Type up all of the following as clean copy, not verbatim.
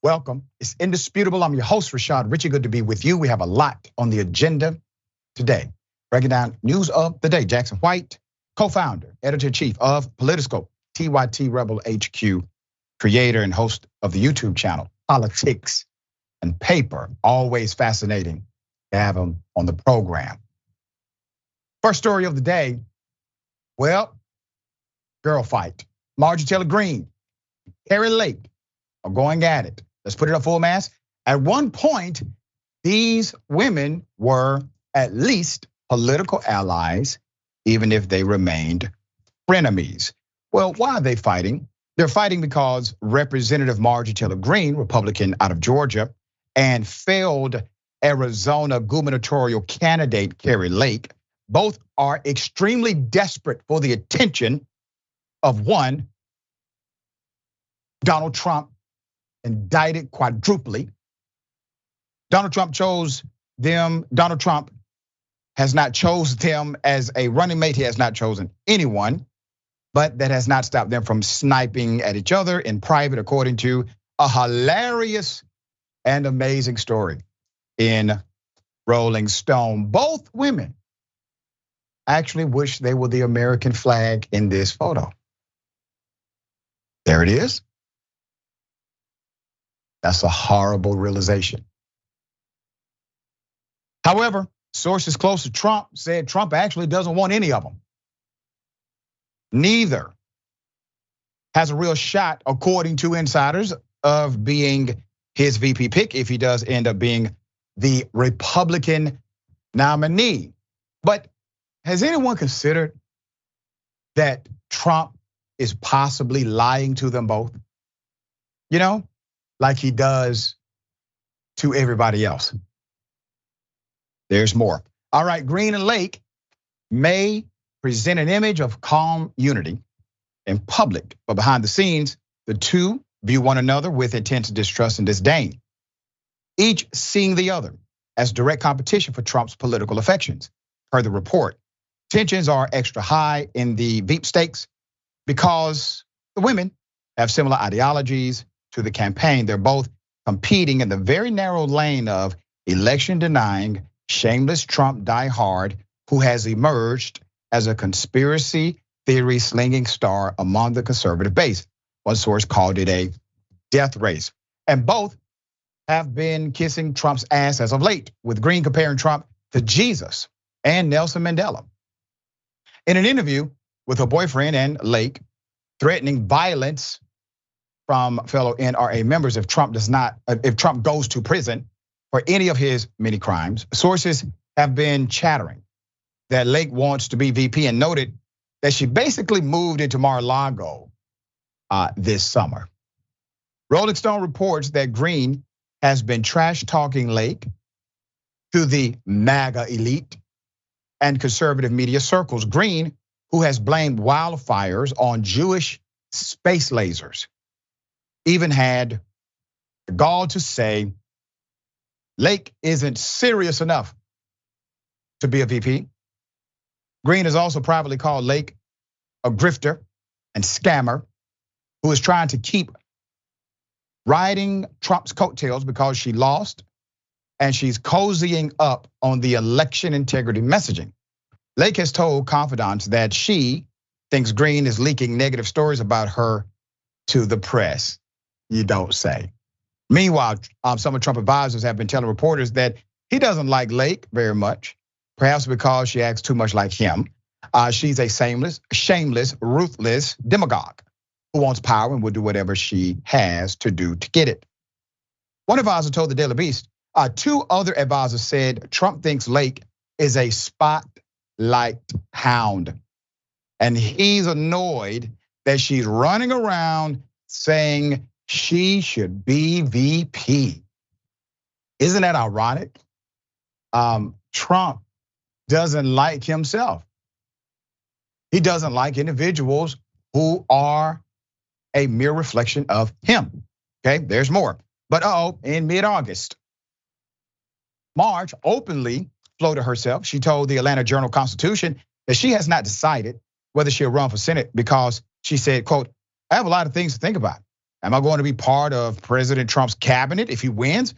Welcome. It's indisputable. I'm your host, Rashad. Richey, good to be with you. We have a lot on the agenda today. Breaking down news of the day. Jackson White, co-founder, editor-in-chief of Politiscope, TYT Rebel HQ, creator and host of the YouTube channel, Politics and Paper. Always fascinating to have him on the program. First story of the day, well, girl fight. Marjorie Taylor Greene, Kari Lake are going at it. Let's put it up full mass. At one point, these women were at least political allies, even if they remained frenemies. Well, why are they fighting? They're fighting because Representative Marjorie Taylor Greene, Republican out of Georgia, and failed Arizona gubernatorial candidate Kari Lake, both are extremely desperate for the attention of one, Donald Trump, indicted quadruply. Donald Trump chose them. Donald Trump has not chosen them as a running mate. He has not chosen anyone, but that has not stopped them from sniping at each other in private, according to a hilarious and amazing story in Rolling Stone. Both women actually wish they were the American flag in this photo. There it is. That's a horrible realization. However, sources close to Trump said Trump actually doesn't want any of them. Neither has a real shot, according to insiders, of being his VP pick if he does end up being the Republican nominee. But has anyone considered that Trump is possibly lying to them both? You know, like he does to everybody else. There's more. All right, Greene and Lake may present an image of calm unity in public, but behind the scenes, the two view one another with intense distrust and disdain, each seeing the other as direct competition for Trump's political affections. Per the report, tensions are extra high in the Veep stakes because the women have similar ideologies to the campaign. They're both competing in the very narrow lane of election denying, shameless Trump diehard who has emerged as a conspiracy theory slinging star among the conservative base. One source called it a death race. And both have been kissing Trump's ass as of late, with Greene comparing Trump to Jesus and Nelson Mandela. In an interview with her boyfriend and Lake, threatening violence from fellow NRA members if Trump goes to prison for any of his many crimes, sources have been chattering that Lake wants to be VP and noted that she basically moved into Mar-a-Lago this summer. Rolling Stone reports that Greene has been trash talking Lake to the MAGA elite and conservative media circles. Greene, who has blamed wildfires on Jewish space lasers, even had the gall to say Lake isn't serious enough to be a VP. Greene has also privately called Lake a grifter and scammer who is trying to keep riding Trump's coattails because she lost and she's cozying up on the election integrity messaging. Lake has told confidants that she thinks Greene is leaking negative stories about her to the press. You don't say. Meanwhile, some of Trump advisors have been telling reporters that he doesn't like Lake very much, perhaps because she acts too much like him. She's a shameless, ruthless demagogue who wants power and will do whatever she has to do to get it. One advisor told the Daily Beast, two other advisors said Trump thinks Lake is a spotlight hound, and he's annoyed that she's running around saying she should be VP. Isn't that ironic? Trump doesn't like himself. He doesn't like individuals who are a mere reflection of him. Okay, there's more. But in mid-August, Marge openly floated herself. She told the Atlanta Journal-Constitution that she has not decided whether she'll run for Senate because she said, quote, I have a lot of things to think about. Am I going to be part of President Trump's cabinet if he wins?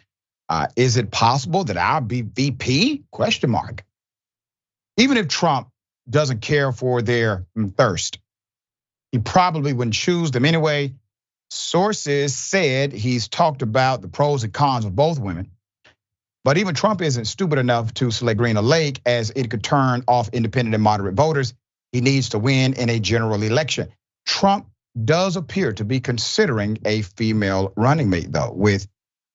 Is it possible that I'll be VP? Question mark. Even if Trump doesn't care for their thirst, he probably wouldn't choose them anyway. Sources said he's talked about the pros and cons of both women. But even Trump isn't stupid enough to select Greene or Lake, as it could turn off independent and moderate voters. He needs to win in a general election. Trump does appear to be considering a female running mate, though, with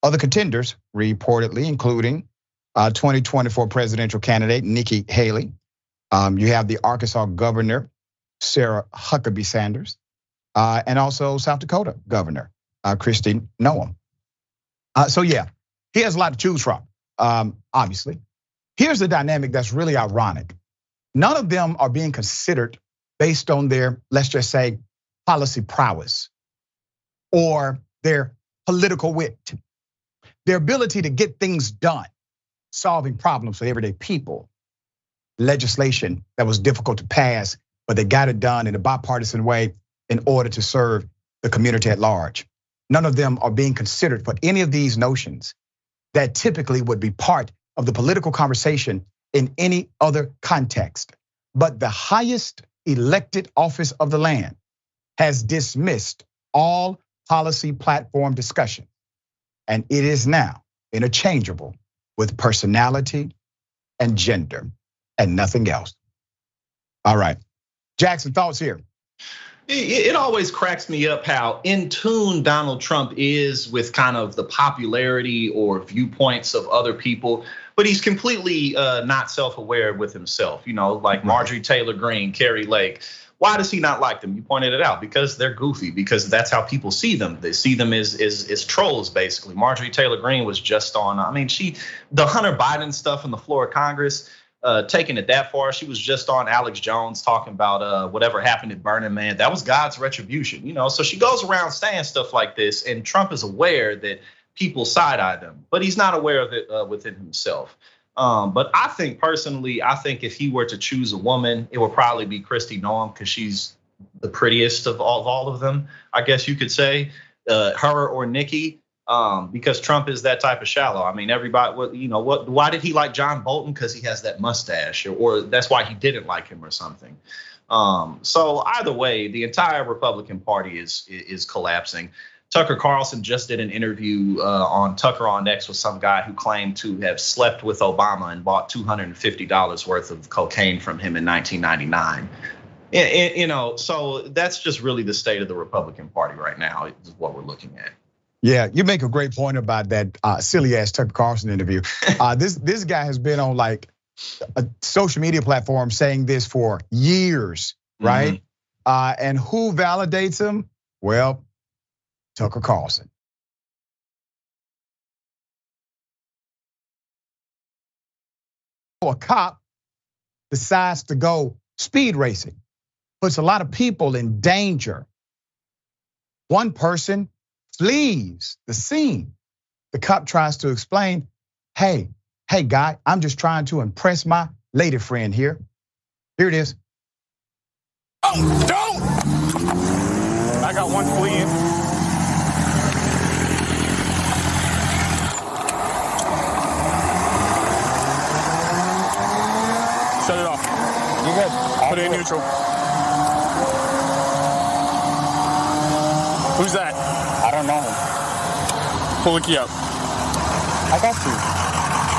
other contenders reportedly, including 2024 presidential candidate Nikki Haley. You have the Arkansas governor, Sarah Huckabee Sanders, and also South Dakota governor, Kristi Noem. So yeah, he has a lot to choose from, obviously. Here's the dynamic that's really ironic. None of them are being considered based on their, let's just say, policy prowess or their political wit, their ability to get things done, solving problems for everyday people, legislation that was difficult to pass, but they got it done in a bipartisan way in order to serve the community at large. None of them are being considered for any of these notions that typically would be part of the political conversation in any other context. But the highest elected office of the land has dismissed all policy platform discussion, and it is now interchangeable with personality and gender and nothing else. All right, Jackson, thoughts here? It always cracks me up how in tune Donald Trump is with kind of the popularity or viewpoints of other people, but he's completely not self-aware with himself. You know, like Marjorie Taylor Greene, Kari Lake. Why does he not like them? You pointed it out, because they're goofy, because that's how people see them. They see them as trolls, basically. Marjorie Taylor Greene was just on, the Hunter Biden stuff on the floor of Congress, taking it that far. She was just on Alex Jones talking about whatever happened at Burning Man. That was God's retribution, you know? So she goes around saying stuff like this, and Trump is aware that people side-eye them, but he's not aware of it within himself. But I think personally, if he were to choose a woman, it would probably be Kristi Noem, because she's the prettiest of all of them, I guess you could say, her or Nikki, because Trump is that type of shallow. I mean, everybody, you know, why did he like John Bolton? Because he has that mustache, or that's why he didn't like him or something. So either way, the entire Republican Party is collapsing. Tucker Carlson just did an interview on Tucker on X with some guy who claimed to have slept with Obama and bought $250 worth of cocaine from him in 1999. You know, so that's just really the state of the Republican Party right now, is what we're looking at. Yeah, you make a great point about that silly ass Tucker Carlson interview. This guy has been on like a social media platform saying this for years, right? And who validates him? Well, Tucker Carlson. A cop decides to go speed racing, puts a lot of people in danger. One person flees the scene. The cop tries to explain, hey guy, I'm just trying to impress my lady friend here. Here it is. Oh, don't! I got one fleeing. Shut it off. You good? Put it in neutral. Who's that? I don't know him. Pull the key out. I got you.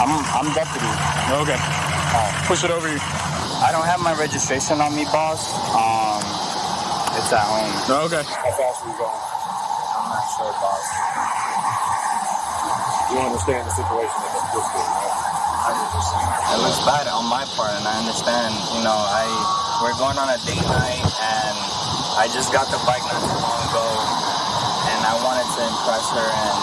I'm deputy. Okay. Push it over you. I don't have my registration on me, boss. It's at home. Okay. How fast are you going? I'm not sure, boss. You understand the situation that this is, right? 100%. It looks bad on my part, and I understand. You know, we're going on a date night, and I just got the bike not too long ago, and I wanted to impress her, and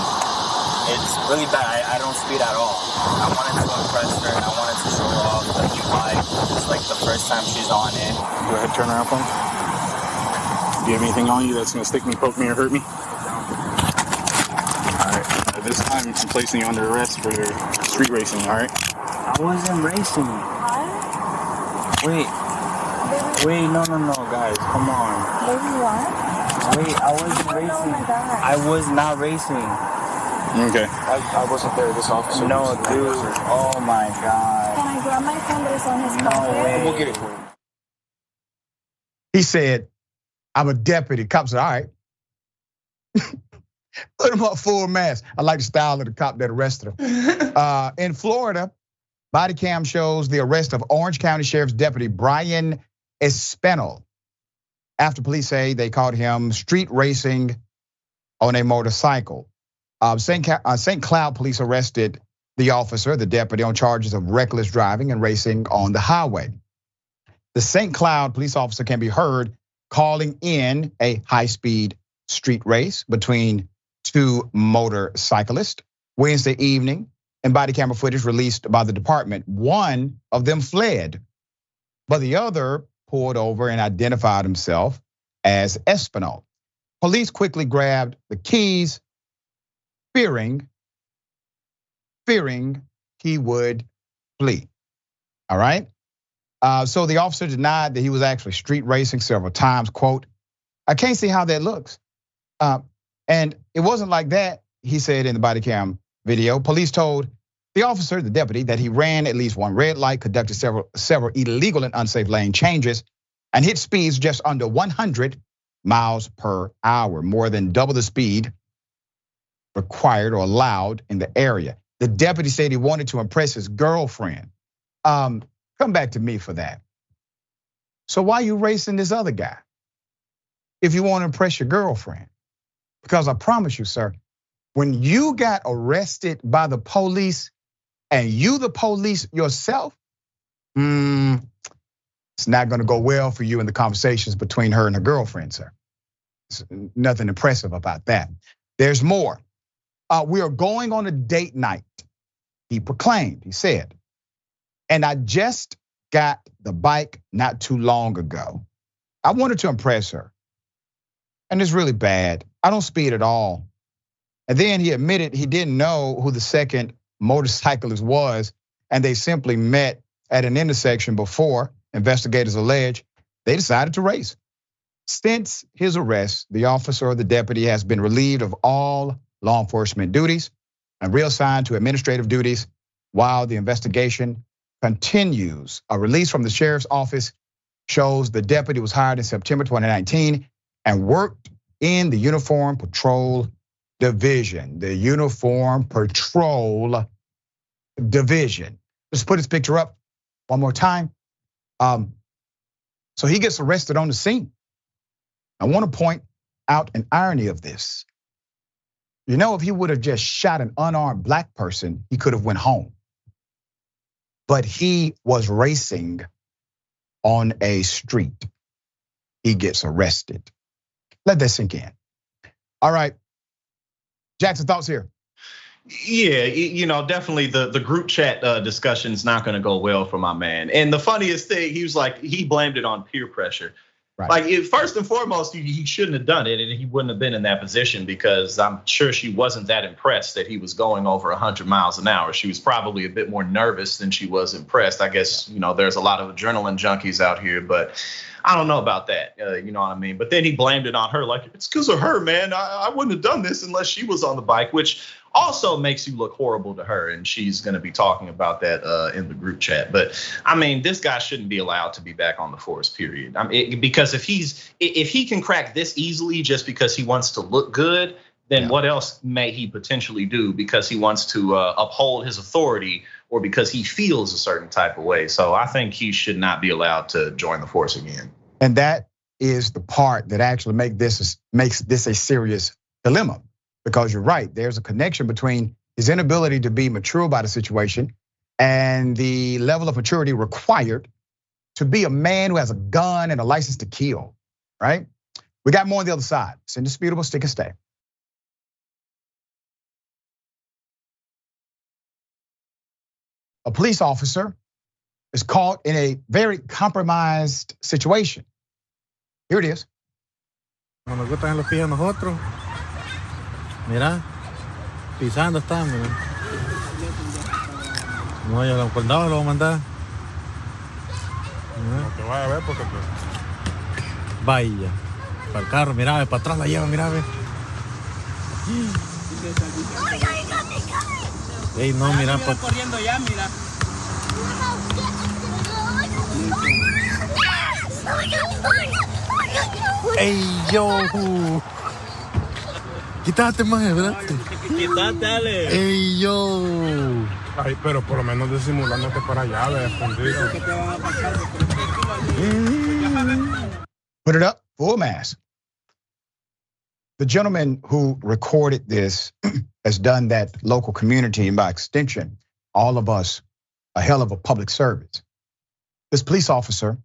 it's really bad. I don't speed at all. I wanted to impress her, and I wanted to show her off the new bike. It's like the first time she's on it. Go ahead, turn around for me. Do you have anything on you that's gonna stick me, poke me, or hurt me? All right. At this time, I'm placing you under arrest for your street racing. All right. I wasn't racing. What? Wait, no, guys, come on. Baby, what? I Wait, I wasn't racing. I was not racing. Okay. I wasn't there. This officer. No, dude. Oh my God. Can I grab my phone that is on his No pocket? way. We'll get it for you. He said, I'm a deputy. Cop said, all right. Put him up full mask. I like the style of the cop that arrested him. In Florida, body cam shows the arrest of Orange County Sheriff's Deputy Brian Espinal after police say they caught him street racing on a motorcycle. St. Cloud police arrested the officer, the deputy, on charges of reckless driving and racing on the highway. The St. Cloud police officer can be heard calling in a high-speed street race between two motorcyclists Wednesday evening, and body camera footage released by the department. One of them fled, but the other pulled over and identified himself as Espinal. Police quickly grabbed the keys, fearing he would flee. All right. So the officer denied that he was actually street racing several times. Quote, I can't see how that looks. And it wasn't like that, he said in the body cam video. Police told the officer, the deputy, that he ran at least one red light, conducted several illegal and unsafe lane changes, and hit speeds just under 100 miles per hour, more than double the speed required or allowed in the area. The deputy said he wanted to impress his girlfriend. Come back to me for that. So why are you racing this other guy if you want to impress your girlfriend? Because I promise you, sir, when you got arrested by the police and you the police yourself, it's not gonna go well for you in the conversations between her and her girlfriend, sir. There's nothing impressive about that. There's more. We are going on a date night, he proclaimed, he said. And I just got the bike not too long ago. I wanted to impress her. And it's really bad. I don't speed at all. And then he admitted he didn't know who the second motorcyclist was, and they simply met at an intersection before, investigators allege, they decided to race. Since his arrest, the officer or the deputy has been relieved of all law enforcement duties and reassigned to administrative duties while the investigation continues. A release from the sheriff's office shows the deputy was hired in September 2019 and worked in the Uniform Patrol Division. The Uniform Patrol Division. Let's put his picture up one more time. So he gets arrested on the scene. I want to point out an irony of this. You know, if he would have just shot an unarmed black person, he could have went home. But he was racing on a street. He gets arrested. Let that sink in. All right, Jackson, thoughts here? Yeah, definitely the group chat discussion is not going to go well for my man. And the funniest thing, he was like, he blamed it on peer pressure. Right. Like, first and foremost, he shouldn't have done it, and he wouldn't have been in that position because I'm sure she wasn't that impressed that he was going over 100 miles an hour. She was probably a bit more nervous than she was impressed. I guess, there's a lot of adrenaline junkies out here, but I don't know about that. You know what I mean? But then he blamed it on her, like, it's because of her, man. I wouldn't have done this unless she was on the bike, which also makes you look horrible to her, and she's going to be talking about that in the group chat. But I mean, this guy shouldn't be allowed to be back on the force, period. Because if he can crack this easily just because he wants to look good, then what else may he potentially do because he wants to uphold his authority or because he feels a certain type of way? So I think he should not be allowed to join the force again. And that is the part that actually makes this a serious dilemma. Because you're right, there's a connection between his inability to be mature about a situation and the level of maturity required to be a man who has a gun and a license to kill, right? We got more on the other side. It's indisputable, stick and stay. A police officer is caught in a very compromised situation. Here it is. Cuando gustan los pies a nosotros. Mira, pisando está, mira. No, ya lo acordaba, lo voy a mandar. No te vaya a ver porque Vaya. Para el carro, mira, para atrás la lleva, mira, ve. Ey, no, mira, para... corriendo ya, mira. Ey, yo. Quítate, maje, ¿verdad? Quítate, Ale. Ey, yo. Ay, pero por lo menos disimulándote para allá, ve, escondido. ¿Qué te van a pasar? Put it up, full mask. The gentleman who recorded this has done that local community, and by extension, all of us, a hell of a public service. This police officer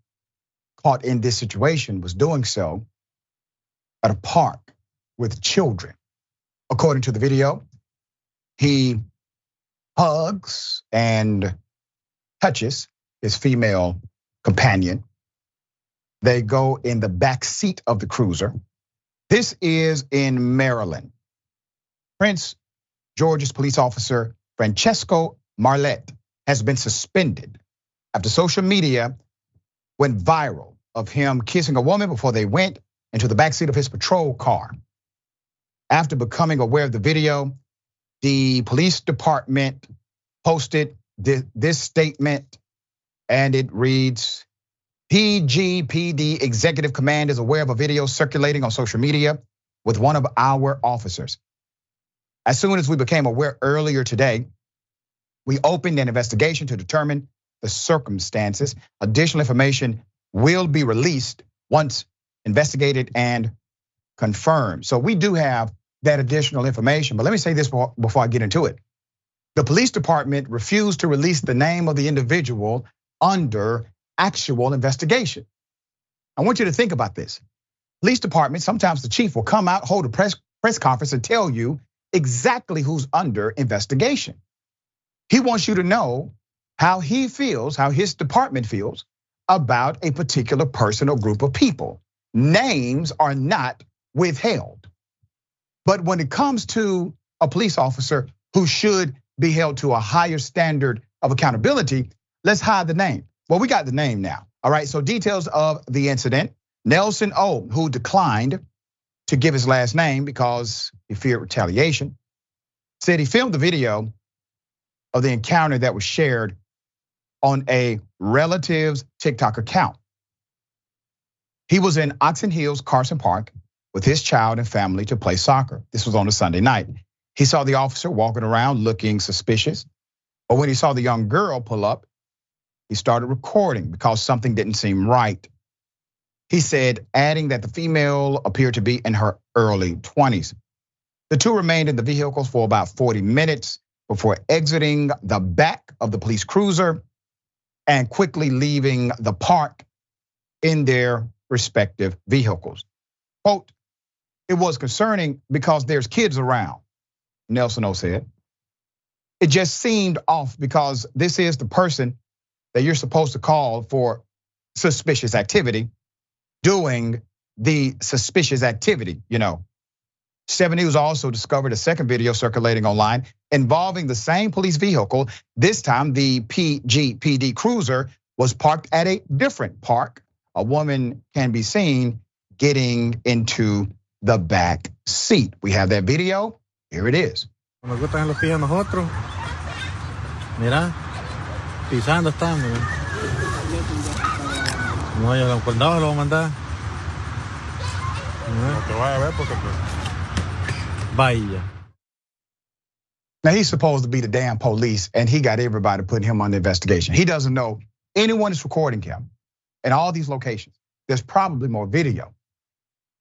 caught in this situation was doing so at a park with children. According to the video, he hugs and touches his female companion. They go in the back seat of the cruiser. This is in Maryland. Prince George's police officer Francesco Marlette has been suspended after social media went viral of him kissing a woman before they went into the backseat of his patrol car. After becoming aware of the video, the police department posted this statement, and it reads, PGPD Executive Command is aware of a video circulating on social media with one of our officers. As soon as we became aware earlier today, we opened an investigation to determine the circumstances. Additional information will be released once investigated and confirmed. So we do have that additional information, but let me say this before I get into it. The police department refused to release the name of the individual under actual investigation. I want you to think about this. Police department, sometimes the chief will come out, hold a press conference and tell you exactly who's under investigation. He wants you to know how he feels, how his department feels about a particular person or group of people. Names are not withheld. But when it comes to a police officer who should be held to a higher standard of accountability, let's hide the name. Well, we got the name now. All right, so details of the incident. Nelson O, who declined to give his last name because he feared retaliation, said he filmed the video of the encounter that was shared on a relative's TikTok account. He was in Oxon Hills, Carson Park, with his child and family to play soccer. This was on a Sunday night. He saw the officer walking around looking suspicious, but when he saw the young girl pull up, he started recording because something didn't seem right. He said, adding that the female appeared to be in her early 20s. The two remained in the vehicles for about 40 minutes before exiting the back of the police cruiser and quickly leaving the park in their respective vehicles. Quote, it was concerning because there's kids around, Nelson O said. It just seemed off because this is the person that you're supposed to call for suspicious activity, doing the suspicious activity, 7 News also discovered a second video circulating online involving the same police vehicle. This time, the PGPD cruiser was parked at a different park. A woman can be seen getting into the back seat. We have that video. Here it is. Nos gustan los pies a nosotros. Mira, pisando estamos. No, yo con cuidado lo voy a mandar. No te vaya a ver porque Vaya. Now he's supposed to be the damn police and he got everybody putting him under investigation. He doesn't know anyone is recording him in all these locations. There's probably more video.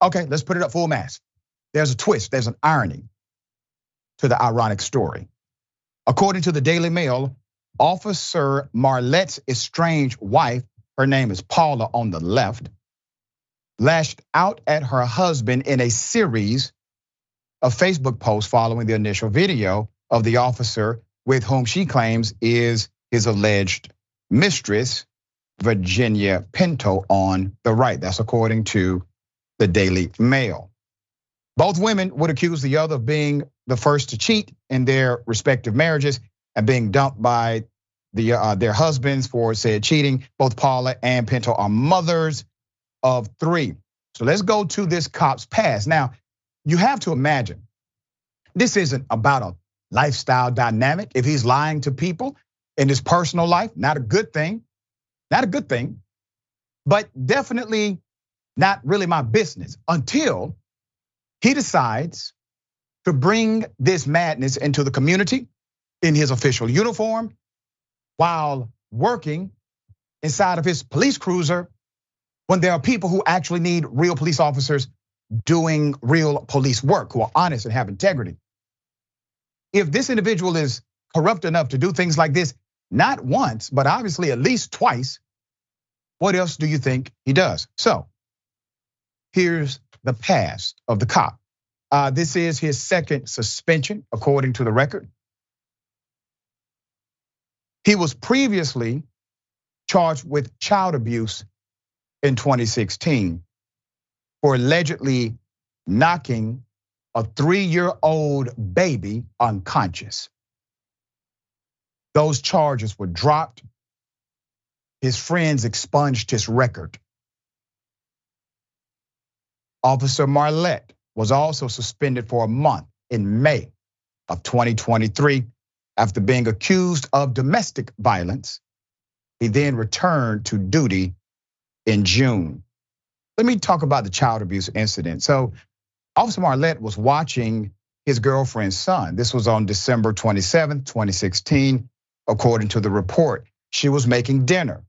Okay, let's put it up full mask. There's a twist, there's an irony to the ironic story. According to the Daily Mail, Officer Marlette's estranged wife, her name is Paula on the left, lashed out at her husband in a series of Facebook posts following the initial video of the officer with whom she claims is his alleged mistress, Virginia Pinto, on the right. That's according to the Daily Mail. Both women would accuse the other of being the first to cheat in their respective marriages and being dumped by their husbands for said cheating. Both Paula and Pinto are mothers of 3. So let's go to this cop's past. Now, you have to imagine, this isn't about a lifestyle dynamic. If he's lying to people in his personal life, not a good thing, but definitely not really my business until he decides to bring this madness into the community in his official uniform while working inside of his police cruiser when there are people who actually need real police officers doing real police work, who are honest and have integrity. If this individual is corrupt enough to do things like this, not once, but obviously at least twice, what else do you think he does? So here's the past of the cop. This is his second suspension, according to the record. He was previously charged with child abuse in 2016 for allegedly knocking a 3-year-old baby unconscious. Those charges were dropped. His friends expunged his record. Officer Marlette was also suspended for a month in May of 2023 after being accused of domestic violence. He then returned to duty in June. Let me talk about the child abuse incident. So Officer Marlette was watching his girlfriend's son. This was on December 27th, 2016, according to the report. She was making dinner.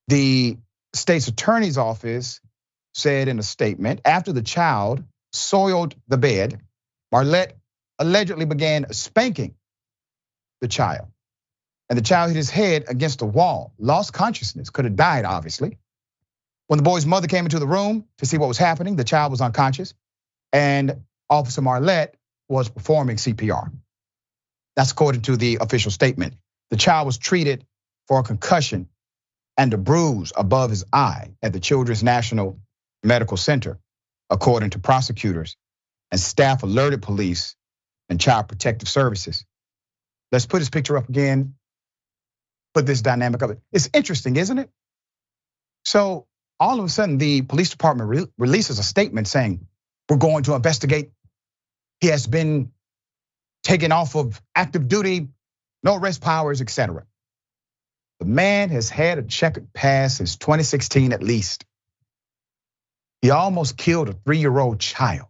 The state's attorney's office said in a statement, after the child soiled the bed, Marlette allegedly began spanking the child. And the child hit his head against a wall, lost consciousness, could have died, obviously. When the boy's mother came into the room to see what was happening, the child was unconscious, and Officer Marlette was performing CPR. That's according to the official statement. The child was treated for a concussion and a bruise above his eye at the Children's National Medical Center, according to prosecutors, and staff alerted police and Child Protective Services. Let's put his picture up again, put this dynamic of it. It's interesting, isn't it? So all of a sudden, the police department releases a statement saying, we're going to investigate. He has been taken off of active duty, no arrest powers, etc. The man has had a checkered past since 2016 at least. He almost killed a 3-year-old child.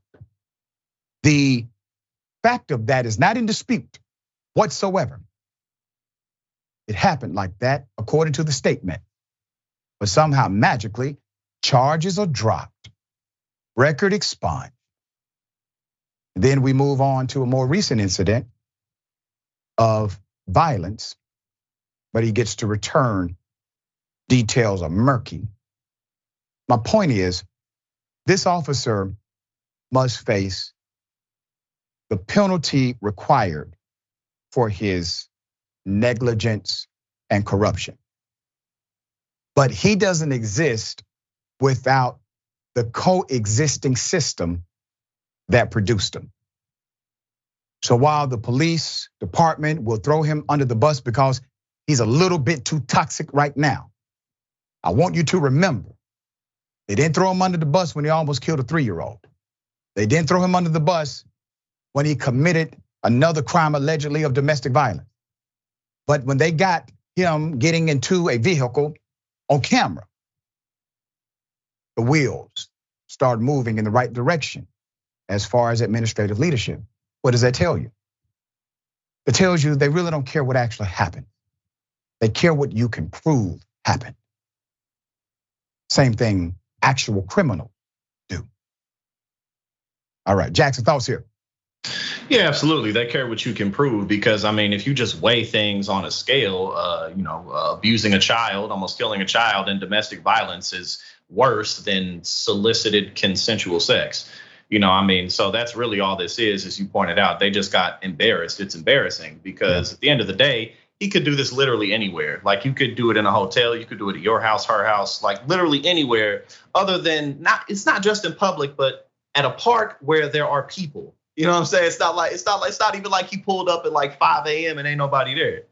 The fact of that is not in dispute whatsoever. It happened like that, according to the statement. But somehow, magically, charges are dropped, record expunged. Then we move on to a more recent incident of violence, but he gets to return. Details are murky. My point is, this officer must face the penalty required for his negligence and corruption. But he doesn't exist without the coexisting system that produced him. So while the police department will throw him under the bus because he's a little bit too toxic right now, I want you to remember, they didn't throw him under the bus when he almost killed a 3-year-old. They didn't throw him under the bus when he committed another crime allegedly of domestic violence. But when they got him getting into a vehicle on camera, the wheels started moving in the right direction as far as administrative leadership. What does that tell you? It tells you they really don't care what actually happened. They care what you can prove happened. Same thing actual criminals do. All right, Jackson, thoughts here. Yeah, absolutely. They care what you can prove because, I mean, if you just weigh things on a scale, abusing a child, almost killing a child, and domestic violence is worse than solicited consensual sex. So that's really all this is, as you pointed out. They just got embarrassed. It's embarrassing because at the end of the day, he could do this literally anywhere. Like you could do it in a hotel, you could do it at your house, her house, like literally anywhere other than it's not just in public, but at a park where there are people. You know what I'm saying? It's not even like he pulled up at like 5 a.m. and ain't nobody there.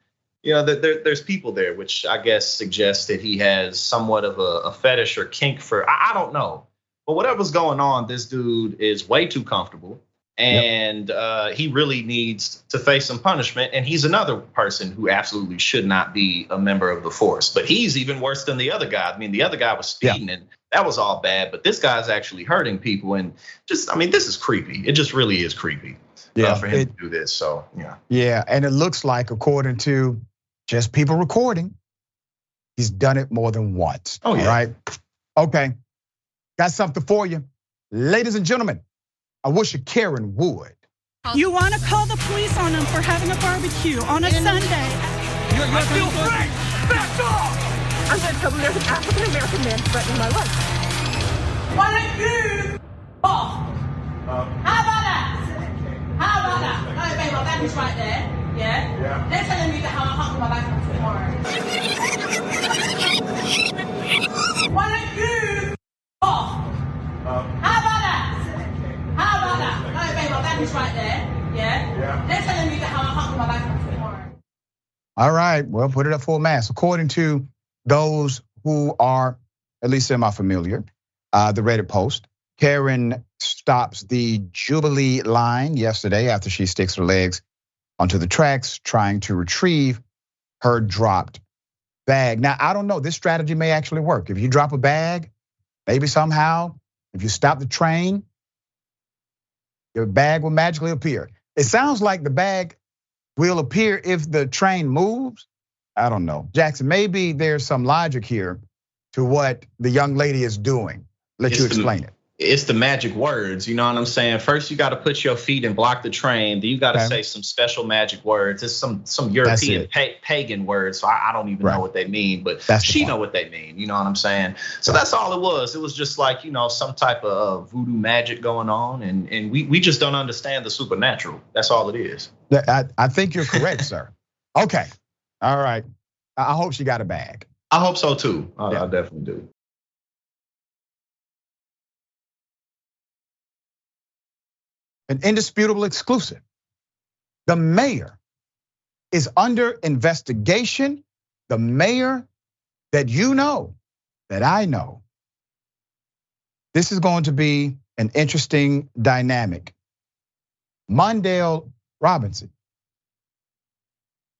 There's people there, which I guess suggests that he has somewhat of a fetish or kink for, I don't know. But whatever's going on, this dude is way too comfortable. And he really needs to face some punishment. And he's another person who absolutely should not be a member of the force. But he's even worse than the other guy. I mean, the other guy was speeding and that was all bad. But this guy's actually hurting people. And just, I mean, this is creepy. It just really is creepy for him to do this. So, yeah. Yeah, and it looks like, according to just people recording, he's done it more than once. Oh, yeah. Right? Okay, got something for you. Ladies and gentlemen, I wish a Karen would. You want to call the police on him for having a barbecue on a Sunday. I feel free. Back off. I'm going to tell them there's an African-American man threatening my life. Why don't you off? How about that? How about that? No, babe, my bag is right there. Yeah? They're telling me that how I hung with my bag tomorrow. Why don't you off? How about that? How about that? No, babe, my bag is right there. Yeah? They're telling me that how I hung with my bag tomorrow. All right, well, put it up full mass. According to those who are at least semi-familiar, the Reddit post, Karen stops the Jubilee line yesterday after she sticks her legs onto the tracks trying to retrieve her dropped bag. Now, I don't know, this strategy may actually work. If you drop a bag, maybe somehow, if you stop the train, your bag will magically appear. It sounds like the bag will appear if the train moves. I don't know. Jackson, maybe there's some logic here to what the young lady is doing. Let you explain it. It's the magic words, you know what I'm saying? First, you got to put your feet and block the train. Then you got to say some special magic words. It's some European pagan words, so I don't even know what they mean, but she know what they mean. You know what I'm saying? So that's all it was. It was just like, you know, some type of voodoo magic going on, and we just don't understand the supernatural. That's all it is. I think you're correct, sir. Okay, all right. I hope she got a bag. I hope so too. I definitely do. An indisputable exclusive. The mayor is under investigation. The mayor that you know, that I know. This is going to be an interesting dynamic. Mondale Robinson,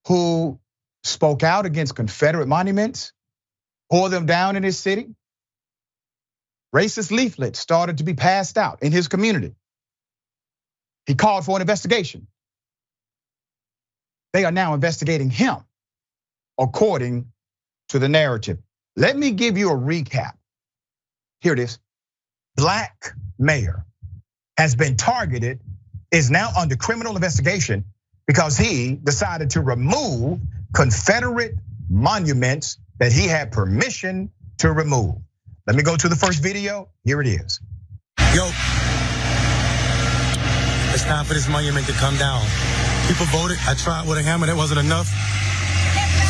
who spoke out against Confederate monuments, tore them down in his city. Racist leaflets started to be passed out in his community. He called for an investigation. They are now investigating him, according to the narrative. Let me give you a recap. Here it is. Black mayor has been targeted, is now under criminal investigation because he decided to remove Confederate monuments that he had permission to remove. Let me go to the first video. Here it is. Yo. It's time for this monument to come down. People voted. I tried with a hammer. That wasn't enough.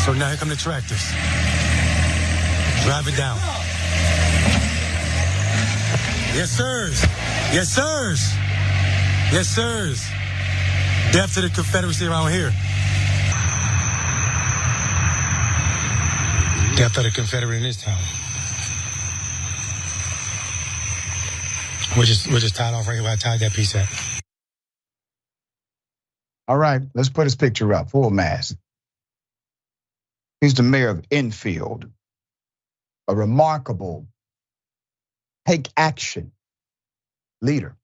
So now here come the tractors. Drive it down. Yes, sirs. Yes, sirs. Yes, sirs. Death to the Confederacy around here. Death to the Confederate in this town. We're just tied off right here where I tied that piece at. All right, let's put his picture up, full mass. He's the mayor of Enfield, a remarkable take action leader.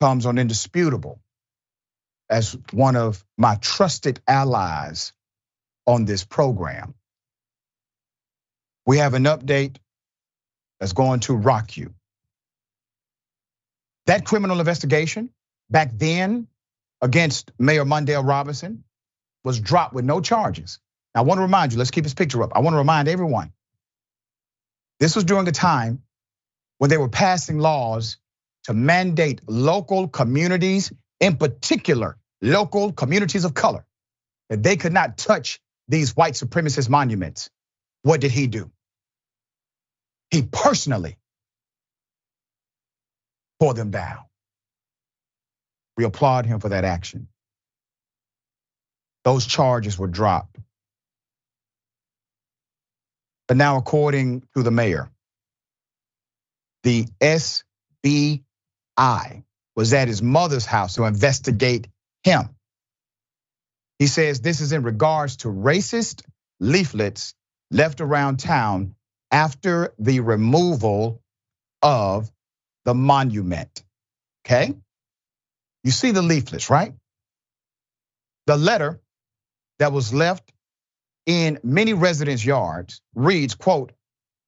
Comes on indisputable as one of my trusted allies on this program. We have an update that's going to rock you. That criminal investigation back then against Mayor Mondale Robinson was dropped with no charges. Now, I want to remind you, let's keep his picture up. I want to remind everyone, this was during a time when they were passing laws to mandate local communities, in particular, local communities of color, that they could not touch these white supremacist monuments. What did he do? He personally tore them down. We applaud him for that action. Those charges were dropped. But now, according to the mayor, The SBI was at his mother's house to investigate him. He says this is in regards to racist leaflets left around town after the removal of the monument, okay? You see the leaflets, right? The letter that was left in many residents' yards reads, quote,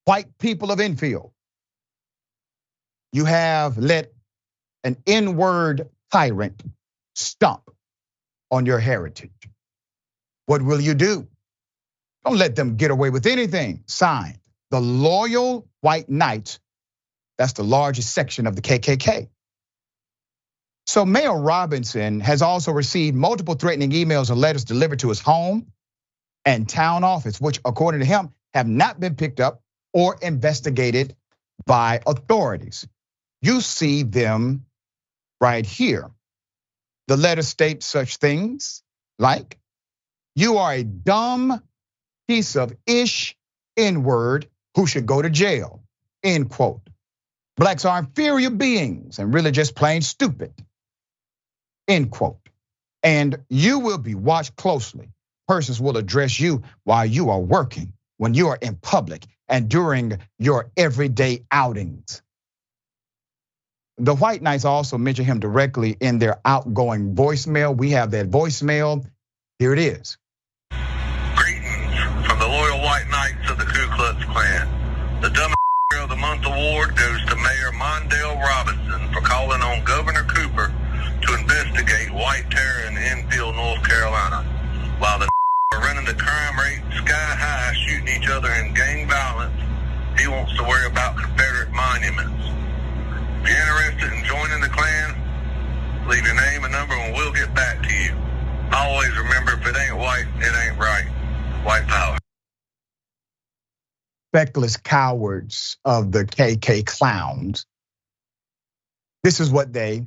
white people of Enfield, you have let an N-word tyrant stomp on your heritage. What will you do? Don't let them get away with anything. Signed, the Loyal White Knights. That's the largest section of the KKK. So Mayor Robinson has also received multiple threatening emails and letters delivered to his home and town office, which according to him have not been picked up or investigated by authorities. You see them right here. The letter states such things like, you are a dumb piece of N-word who should go to jail, end quote. Blacks are inferior beings and really just plain stupid, end quote. And you will be watched closely. Persons will address you while you are working, when you are in public, and during your everyday outings. The White Knights also mention him directly in their outgoing voicemail. We have that voicemail. Here it is. Greetings from the Loyal White Knights of the Ku Klux Klan. The Dumbest of the Month award goes to Mayor Mondale Robinson for calling on Governor Cooper to investigate white terror in Enfield, North Carolina. While the are running the crime rate sky high, shooting each other in gang violence, he wants to worry about Confederate monuments. If you're interested in joining the Klan, leave your name and number and we'll get back to you. Always remember, if it ain't white, it ain't right. White power. Feckless cowards of the KK clowns. This is what they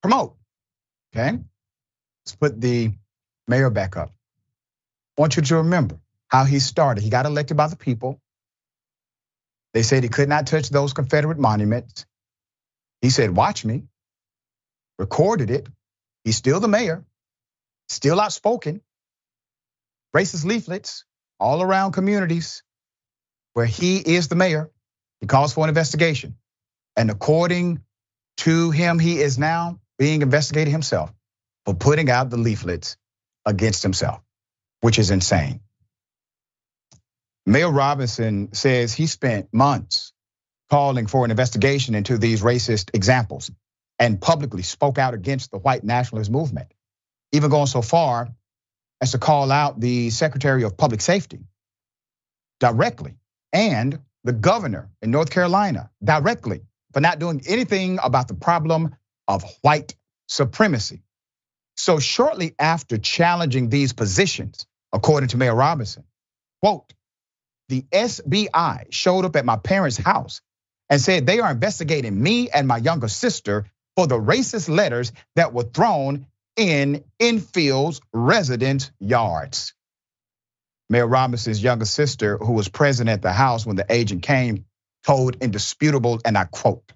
promote, okay? Let's put the mayor back up. I want you to remember how he started. He got elected by the people. They said he could not touch those Confederate monuments. He said, watch me, recorded it. He's still the mayor, still outspoken. Racist leaflets all around communities where he is the mayor. He calls for an investigation. And according to him, he is now being investigated himself for putting out the leaflets against himself, which is insane. Mayor Robinson says he spent months calling for an investigation into these racist examples and publicly spoke out against the white nationalist movement, even going so far as to call out the Secretary of Public Safety directly and the governor in North Carolina directly for not doing anything about the problem of white supremacy. So shortly after challenging these positions, according to Mayor Robinson, quote, the SBI showed up at my parents' house and said they are investigating me and my younger sister for the racist letters that were thrown in Enfield's residents' yards. Mayor Robinson's younger sister, who was present at the house when the agent came, told Indisputable, and I quote,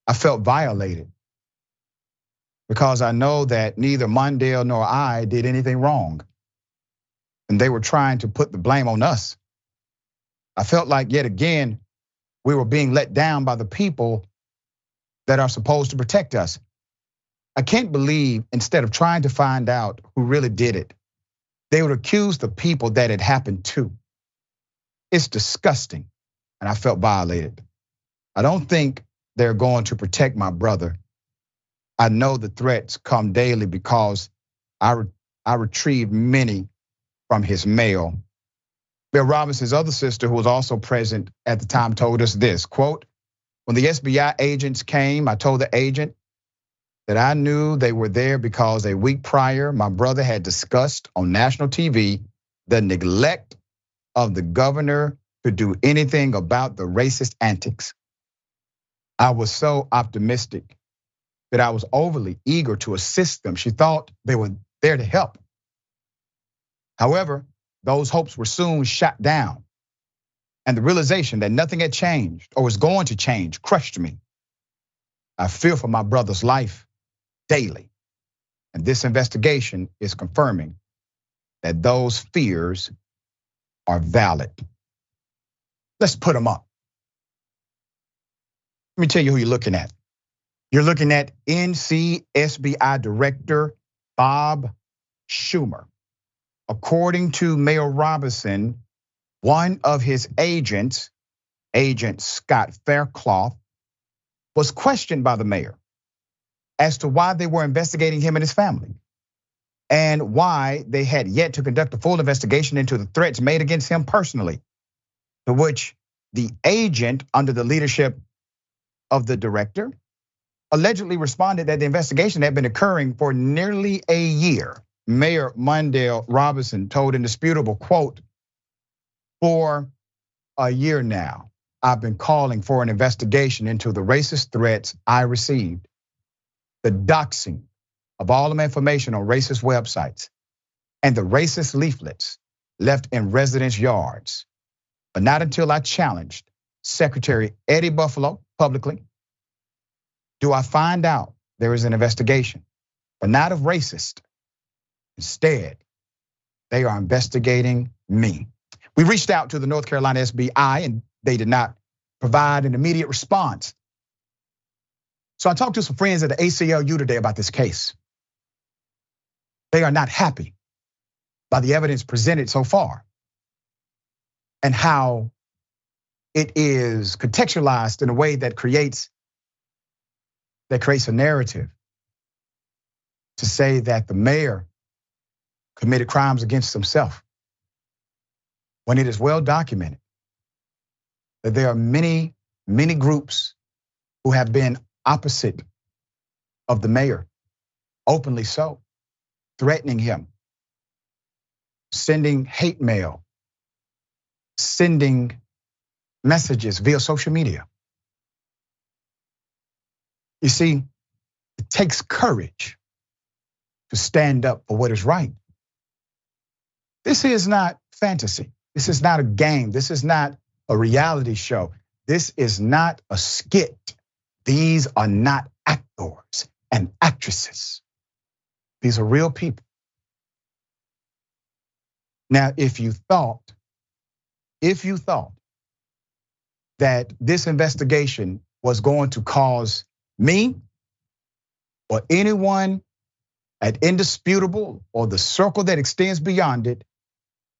I felt violated because I know that neither Mondale nor I did anything wrong. And they were trying to put the blame on us. I felt like yet again, we were being let down by the people that are supposed to protect us. I can't believe instead of trying to find out who really did it, they would accuse the people that it happened to. It's disgusting, and I felt violated. I don't think they're going to protect my brother. I know the threats come daily because I retrieved many from his mail. Bill Robinson's other sister, who was also present at the time, told us this, quote, when the SBI agents came, I told the agent that I knew they were there because a week prior, my brother had discussed on national TV the neglect of the governor to do anything about the racist antics. I was so optimistic that I was overly eager to assist them. She thought they were there to help. However, those hopes were soon shot down. and the realization that nothing had changed or was going to change crushed me. I fear for my brother's life daily. And this investigation is confirming that those fears are valid. Let's put them up. Let me tell you who you're looking at. You're looking at NCSBI Director Bob Schumer. According to Mayor Robinson, one of his agents, Agent Scott Faircloth, was questioned by the mayor as to why they were investigating him and his family and why they had yet to conduct a full investigation into the threats made against him personally, to which the agent, under the leadership of the director, allegedly responded that the investigation had been occurring for nearly a year. Mayor Mondale Robinson told indisputable, quote, "For a year now, I've been calling for an investigation into the racist threats I received, the doxing of all of my information on racist websites, and the racist leaflets left in residents' yards. But not until I challenged Secretary Eddie Buffalo publicly do I find out there is an investigation, but not of racist. Instead, they are investigating me." We reached out to the North Carolina SBI and they did not provide an immediate response. So I talked to some friends at the ACLU today about this case. They are not happy by the evidence presented so far and how it is contextualized in a way that creates a narrative to say that the mayor committed crimes against himself, when it is well documented that there are many, many groups who have been opposite of the mayor, openly so, threatening him, sending hate mail, sending messages via social media. You see, it takes courage to stand up for what is right. This is not fantasy. This is not a game. This is not a reality show. This is not a skit. These are not actors and actresses. These are real people. Now, if you thought that this investigation was going to cause me or anyone at Indisputable or the circle that extends beyond it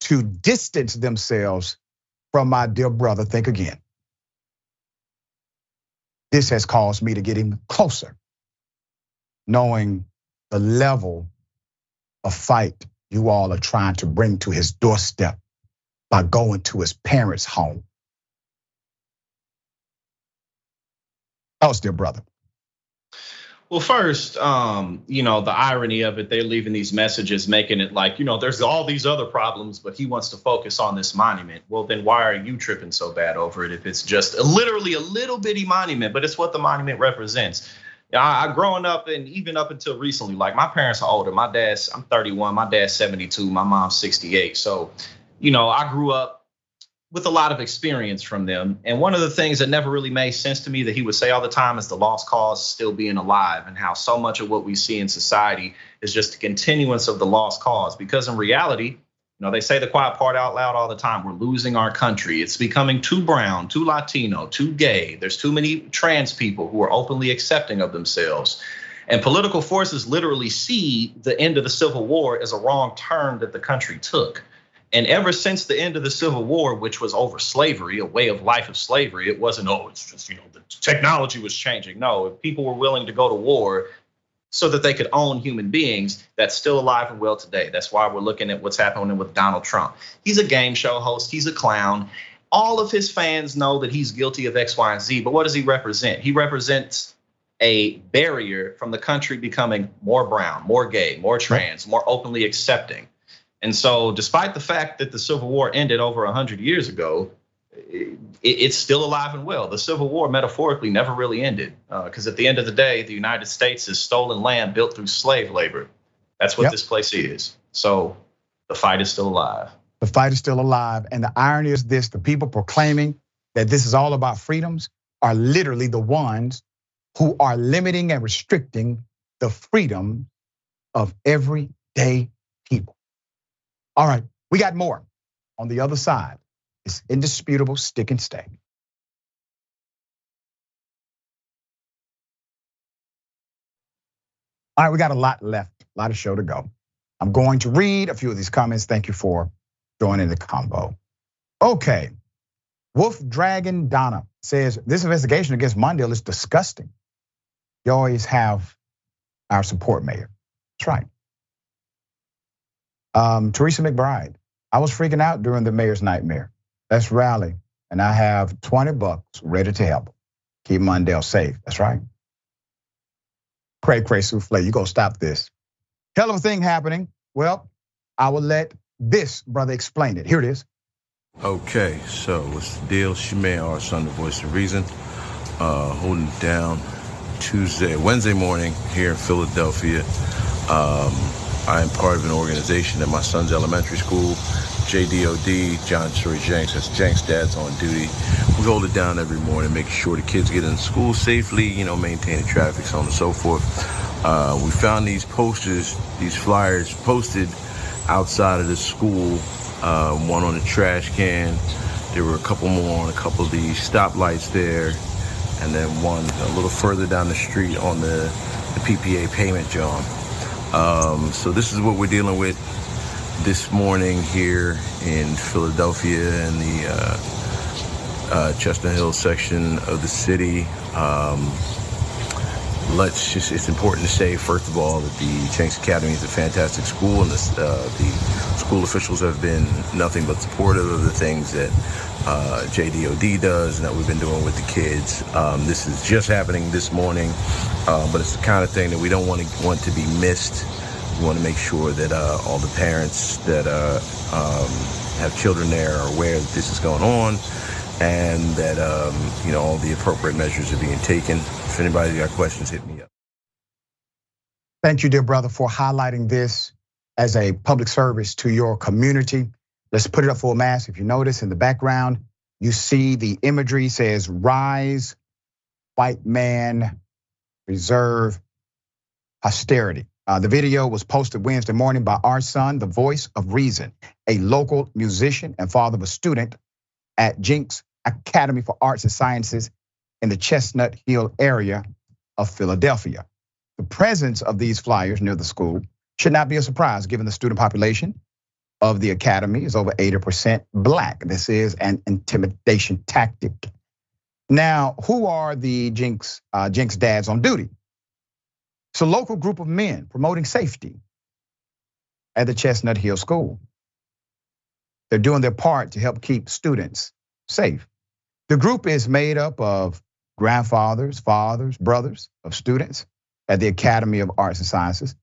to distance themselves from my dear brother, think again. This has caused me to get even closer, knowing the level of fight you all are trying to bring to his doorstep by going to his parents' home. How's dear brother? Well, first, the irony of it, they're leaving these messages making it like, there's all these other problems, but he wants to focus on this monument. Well, then why are you tripping so bad over it if it's just literally a little bitty monument, but it's what the monument represents? I growing up and even up until recently, like my parents are older. I'm 31, my dad's 72, my mom's 68. So, I grew up with a lot of experience from them. And one of the things that never really made sense to me that he would say all the time is the lost cause still being alive, and how so much of what we see in society is just a continuance of the lost cause. Because in reality, they say the quiet part out loud all the time. We're losing our country. It's becoming too brown, too Latino, too gay. There's too many trans people who are openly accepting of themselves. And political forces literally see the end of the Civil War as a wrong turn that the country took. And ever since the end of the Civil War, which was over slavery, a way of life of slavery, it wasn't, it's just, the technology was changing. No, if people were willing to go to war so that they could own human beings, that's still alive and well today. That's why we're looking at what's happening with Donald Trump. He's a game show host, he's a clown. All of his fans know that he's guilty of X, Y, and Z, but what does he represent? He represents a barrier from the country becoming more brown, more gay, more trans, more openly accepting. And so despite the fact that the Civil War ended over 100 years ago, it's still alive and well. The Civil War metaphorically never really ended, because at the end of the day, the United States is stolen land built through slave labor. That's what this place is. So the fight is still alive. The fight is still alive. And the irony is this: the people proclaiming that this is all about freedoms are literally the ones who are limiting and restricting the freedom of everyday people. All right, we got more on the other side. It's indisputable, stick and stay. All right, we got a lot left, a lot of show to go. I'm going to read a few of these comments. Thank you for joining the combo. Okay, Wolf Dragon Donna says, this investigation against Mondale is disgusting. You always have our support, Mayor. That's right. Teresa McBride, I was freaking out during the mayor's nightmare. Let's rally, and I have $20 ready to help. Keep Mondale safe, that's right. Cray Souffle, you gonna stop this. Hell of a thing happening. Well, I will let this brother explain it. Here it is. Okay, so what's the deal? Shemay, our son, the voice of reason, holding it down Wednesday morning here in Philadelphia. I am part of an organization at my son's elementary school, JDOD, John Story Jenks. That's Jenks' dad's on duty. We hold it down every morning, making sure the kids get in school safely, maintaining traffic, so on and so forth. We found these posters, these flyers posted outside of the school, one on the trash can. There were a couple more on a couple of the stoplights there, and then one a little further down the street on the PPA payment job. So this is what we're dealing with this morning here in Philadelphia in the Chestnut Hill section of the city. It's important to say, first of all, that the Jenks Academy is a fantastic school, and the school officials have been nothing but supportive of the things that JDOD does and that we've been doing with the kids. This is just happening this morning, but it's the kind of thing that we don't want to be missed. We want to make sure that all the parents that have children there are aware that this is going on, and that all the appropriate measures are being taken. If anybody's got questions, hit me up. Thank you, dear brother, for highlighting this as a public service to your community. Let's put it up full mass. If you notice in the background, you see the imagery says, "Rise, white man, preserve posterity." The video was posted Wednesday morning by our son, the voice of reason, a local musician and father of a student at Jenks Academy for Arts and Sciences in the Chestnut Hill area of Philadelphia. The presence of these flyers near the school should not be a surprise given the student population of the academy is over 80% Black. This is an intimidation tactic. Now, who are the Jenks dads on duty? It's a local group of men promoting safety at the Chestnut Hill School. They're doing their part to help keep students safe. The group is made up of grandfathers, fathers, brothers of students at the Academy of Arts and Sciences.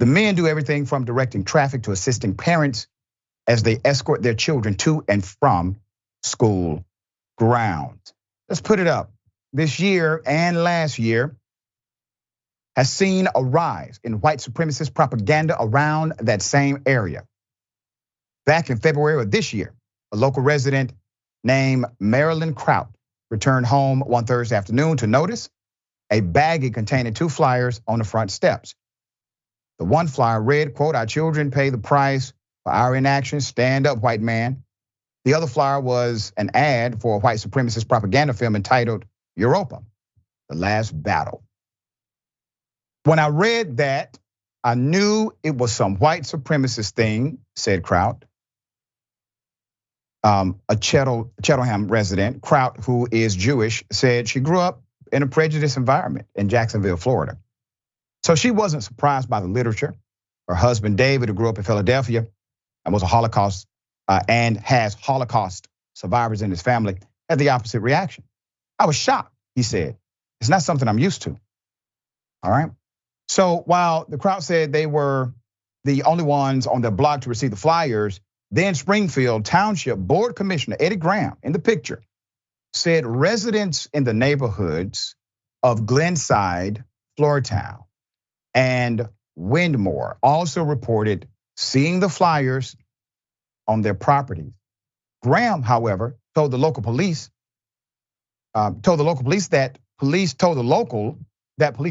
The men do everything from directing traffic to assisting parents as they escort their children to and from school grounds. Let's put it up. This year and last year has seen a rise in white supremacist propaganda around that same area. Back in February of this year, a local resident named Marilyn Kraut returned home one Thursday afternoon to notice a baggie containing 2 flyers on the front steps. The one flyer read, quote, "Our children pay the price for our inaction, stand up, white man." The other flyer was an ad for a white supremacist propaganda film entitled Europa, The Last Battle. When I read that, I knew it was some white supremacist thing, said Kraut. A Cheltenham resident, Kraut, who is Jewish, said she grew up in a prejudiced environment in Jacksonville, Florida. So she wasn't surprised by the literature. Her husband, David, who grew up in Philadelphia and was a Holocaust and has Holocaust survivors in his family, had the opposite reaction. I was shocked, he said. It's not something I'm used to. All right. So while the crowd said they were the only ones on their block to receive the flyers, then Springfield Township Board Commissioner Eddie Graham, in the picture, said residents in the neighborhoods of Glenside, Flourtown, and Windmore also reported seeing the flyers on their properties. Graham, however, told the local police that police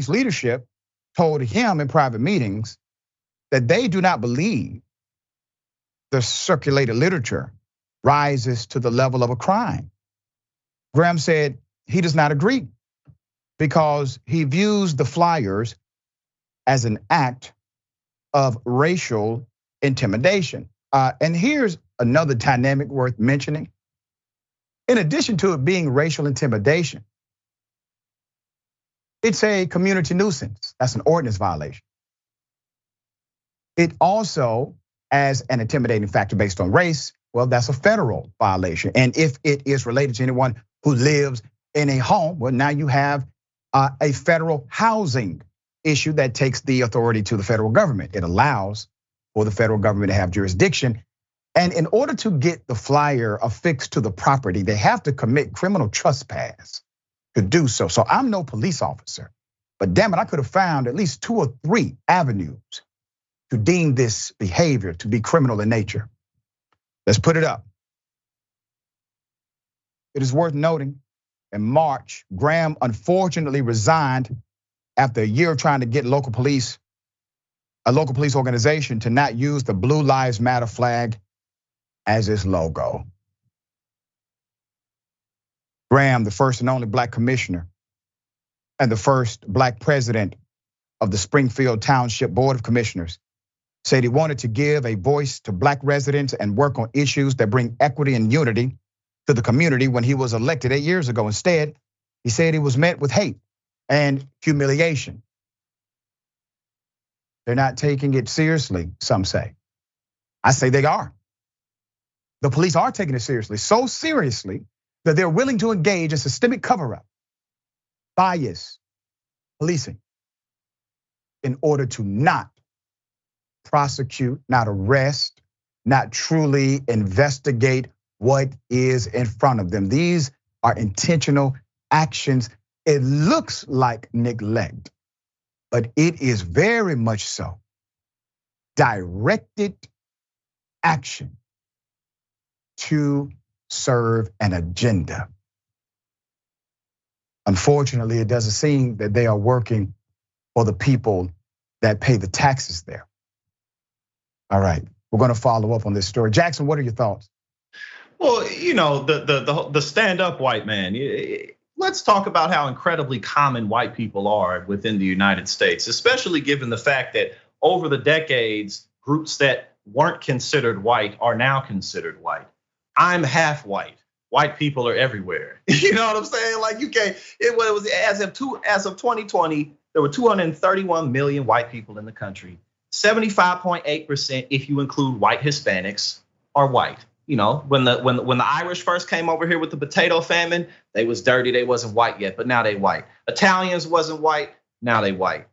leadership told him in private meetings that they do not believe the circulated literature rises to the level of a crime. Graham said he does not agree because he views the flyers as an act of racial intimidation. And here's another dynamic worth mentioning. In addition to it being racial intimidation, it's a community nuisance. That's an ordinance violation. It also, as an intimidating factor based on race, well, that's a federal violation. And if it is related to anyone who lives in a home, well, now you have a federal housing issue that takes the authority to the federal government. It allows for the federal government to have jurisdiction. And in order to get the flyer affixed to the property, they have to commit criminal trespass to do so. So I'm no police officer, but damn it, I could have found at least 2 or 3 avenues to deem this behavior to be criminal in nature. Let's put it up. It is worth noting, in March, Graham unfortunately resigned after a year of trying to get a local police organization to not use the Blue Lives Matter flag as its logo. Graham, the first and only black commissioner and the first black president of the Springfield Township Board of Commissioners, said he wanted to give a voice to black residents and work on issues that bring equity and unity to the community when he was elected 8 years ago. Instead, he said he was met with hate and humiliation. They're not taking it seriously, some say. I say they are. The police are taking it seriously, so seriously that they're willing to engage in systemic cover-up, bias, policing, in order to not prosecute, not arrest, not truly investigate what is in front of them. These are intentional actions. It looks like neglect, but it is very much so directed action to serve an agenda. Unfortunately, it doesn't seem that they are working for the people that pay the taxes there. All right, we're gonna follow up on this story. Jackson, what are your thoughts? Well, you know, the stand-up white man. Let's talk about how incredibly common white people are within the United States, especially given the fact that over the decades, groups that weren't considered white are now considered white. I'm half white. White people are everywhere. You know what I'm saying? Like you can't. It was as of 2020, there were 231 million white people in the country. 75.8%, if you include white Hispanics, are white. You know, when the Irish first came over here with the potato famine, they was dirty, they wasn't white yet, but now they white. Italians wasn't white, now they white.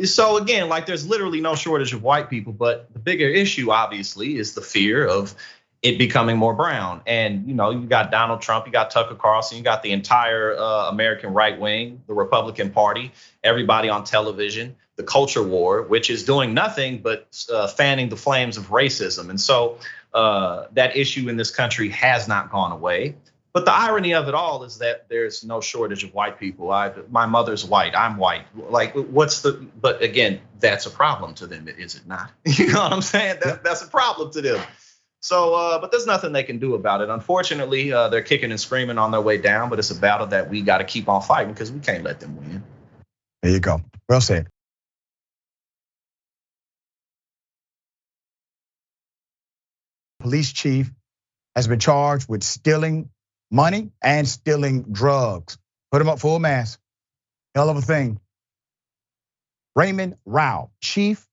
So again, like there's literally no shortage of white people, but the bigger issue obviously is the fear of it becoming more brown. And you know, you got Donald Trump, you got Tucker Carlson, you got the entire American right wing, the Republican Party, everybody on television, the culture war, which is doing nothing but fanning the flames of racism. And so that issue in this country has not gone away. But the irony of it all is that there's no shortage of white people. My mother's white, I'm white. Like, but again, that's a problem to them, is it not? You know what I'm saying? That's a problem to them. So, but there's nothing they can do about it. Unfortunately, they're kicking and screaming on their way down, but it's a battle that we got to keep on fighting because we can't let them win. There you go. Well said. Police chief has been charged with stealing money and stealing drugs. Put him up full mask. Hell of a thing. Raymond Rao, chief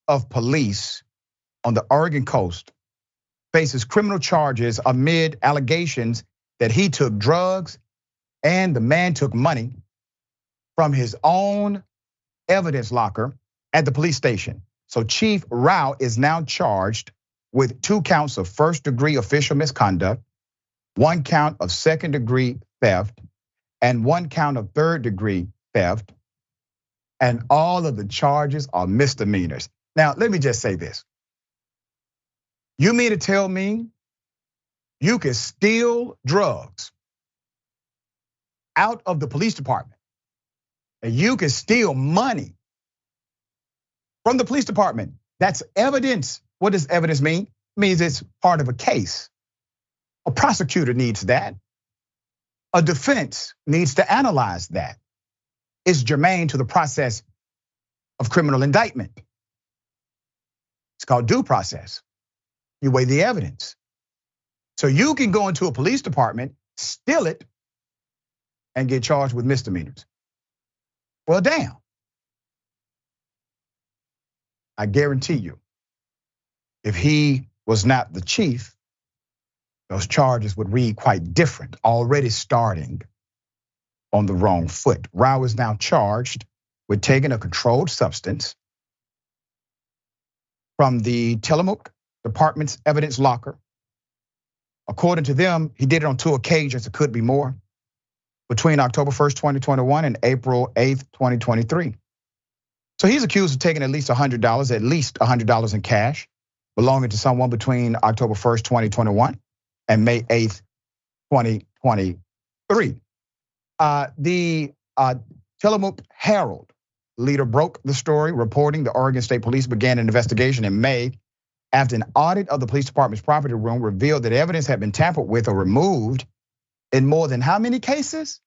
of police on the Oregon coast, faces criminal charges amid allegations that he took drugs and the man took money from his own evidence locker at the police station. So Chief Rao is now charged with 2 counts of first-degree official misconduct, 1 count of second-degree theft, and 1 count of third-degree theft. And all of the charges are misdemeanors. Now, let me just say this. You mean to tell me you can steal drugs out of the police department and you can steal money from the police department? That's evidence. What does evidence mean? It means it's part of a case. A prosecutor needs that. A defense needs to analyze that. It's germane to the process of criminal indictment. It's called due process. You weigh the evidence. So you can go into a police department, steal it, and get charged with misdemeanors. Well, damn. I guarantee you, if he was not the chief, those charges would read quite different, already starting on the wrong foot. Rao is now charged with taking a controlled substance from the Tillamook Department's evidence locker. According to them, he did it on 2 occasions, it could be more, between October 1st, 2021 and April 8th, 2023. So he's accused of taking at least $100 in cash belonging to someone between October 1st, 2021 and May 8th, 2023. The Tillamook Herald leader broke the story, reporting the Oregon State Police began an investigation in May after an audit of the police department's property room revealed that evidence had been tampered with or removed in more than how many cases?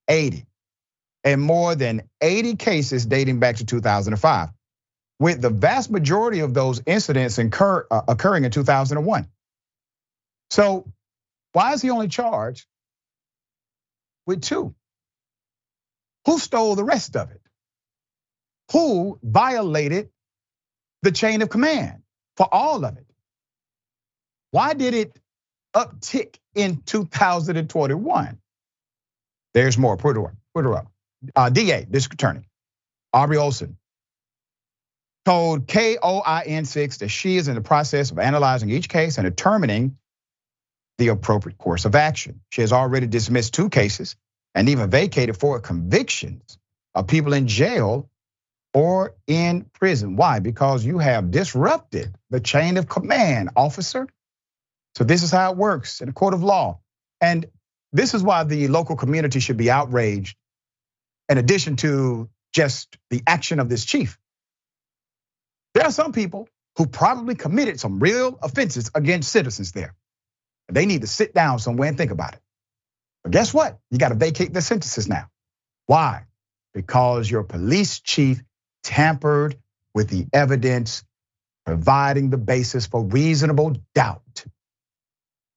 80. And more than 80 cases dating back to 2005, with the vast majority of those incidents occurring in 2001. So why is he only charged with 2? Who stole the rest of it? Who violated the chain of command for all of it? Why did it uptick in 2021? There's more. Put her up. DA, District Attorney Aubrey Olson, told KOIN6 that she is in the process of analyzing each case and determining the appropriate course of action. She has already dismissed 2 cases and even vacated 4 convictions of people in jail or in prison. Why? Because you have disrupted the chain of command, officer. So this is how it works in a court of law. And this is why the local community should be outraged, in addition to just the action of this chief. There are some people who probably committed some real offenses against citizens there. They need to sit down somewhere and think about it. But guess what? You got to vacate their sentences now. Why? Because your police chief tampered with the evidence, providing the basis for reasonable doubt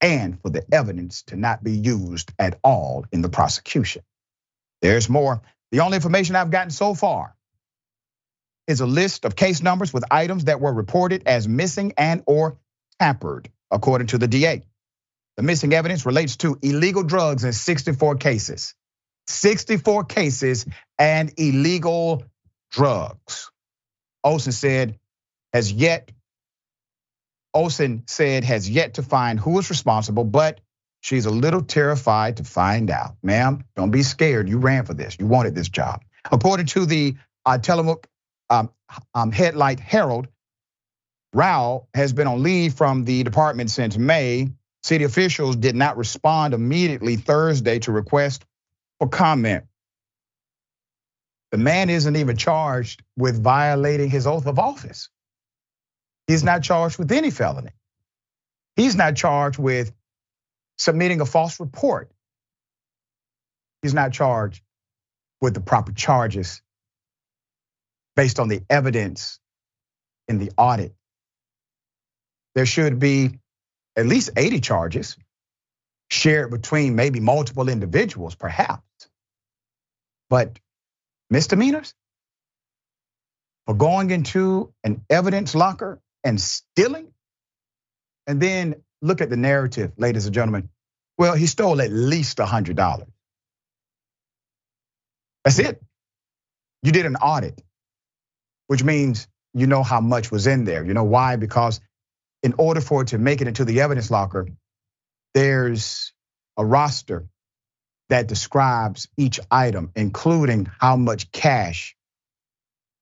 and for the evidence to not be used at all in the prosecution. There's more. The only information I've gotten so far is a list of case numbers with items that were reported as missing and or tampered, according to the DA. The missing evidence relates to illegal drugs in 64 cases. 64 cases and illegal drugs. Olson said has yet to find who is responsible, but she's a little terrified to find out. Ma'am, don't be scared. You ran for this. You wanted this job. According to the Tillamook Headlight Herald, Rao has been on leave from the department since May. City officials did not respond immediately Thursday to request for comment. The man isn't even charged with violating his oath of office. He's not charged with any felony. He's not charged with submitting a false report. He's not charged with the proper charges based on the evidence in the audit. There should be at least 80 charges shared between maybe multiple individuals, perhaps. But misdemeanors for going into an evidence locker and stealing? And then look at the narrative, ladies and gentlemen. Well, he stole at least $100. That's it. You did an audit, which means you know how much was in there. You know why? Because in order for it to make it into the evidence locker, there's a roster that describes each item, including how much cash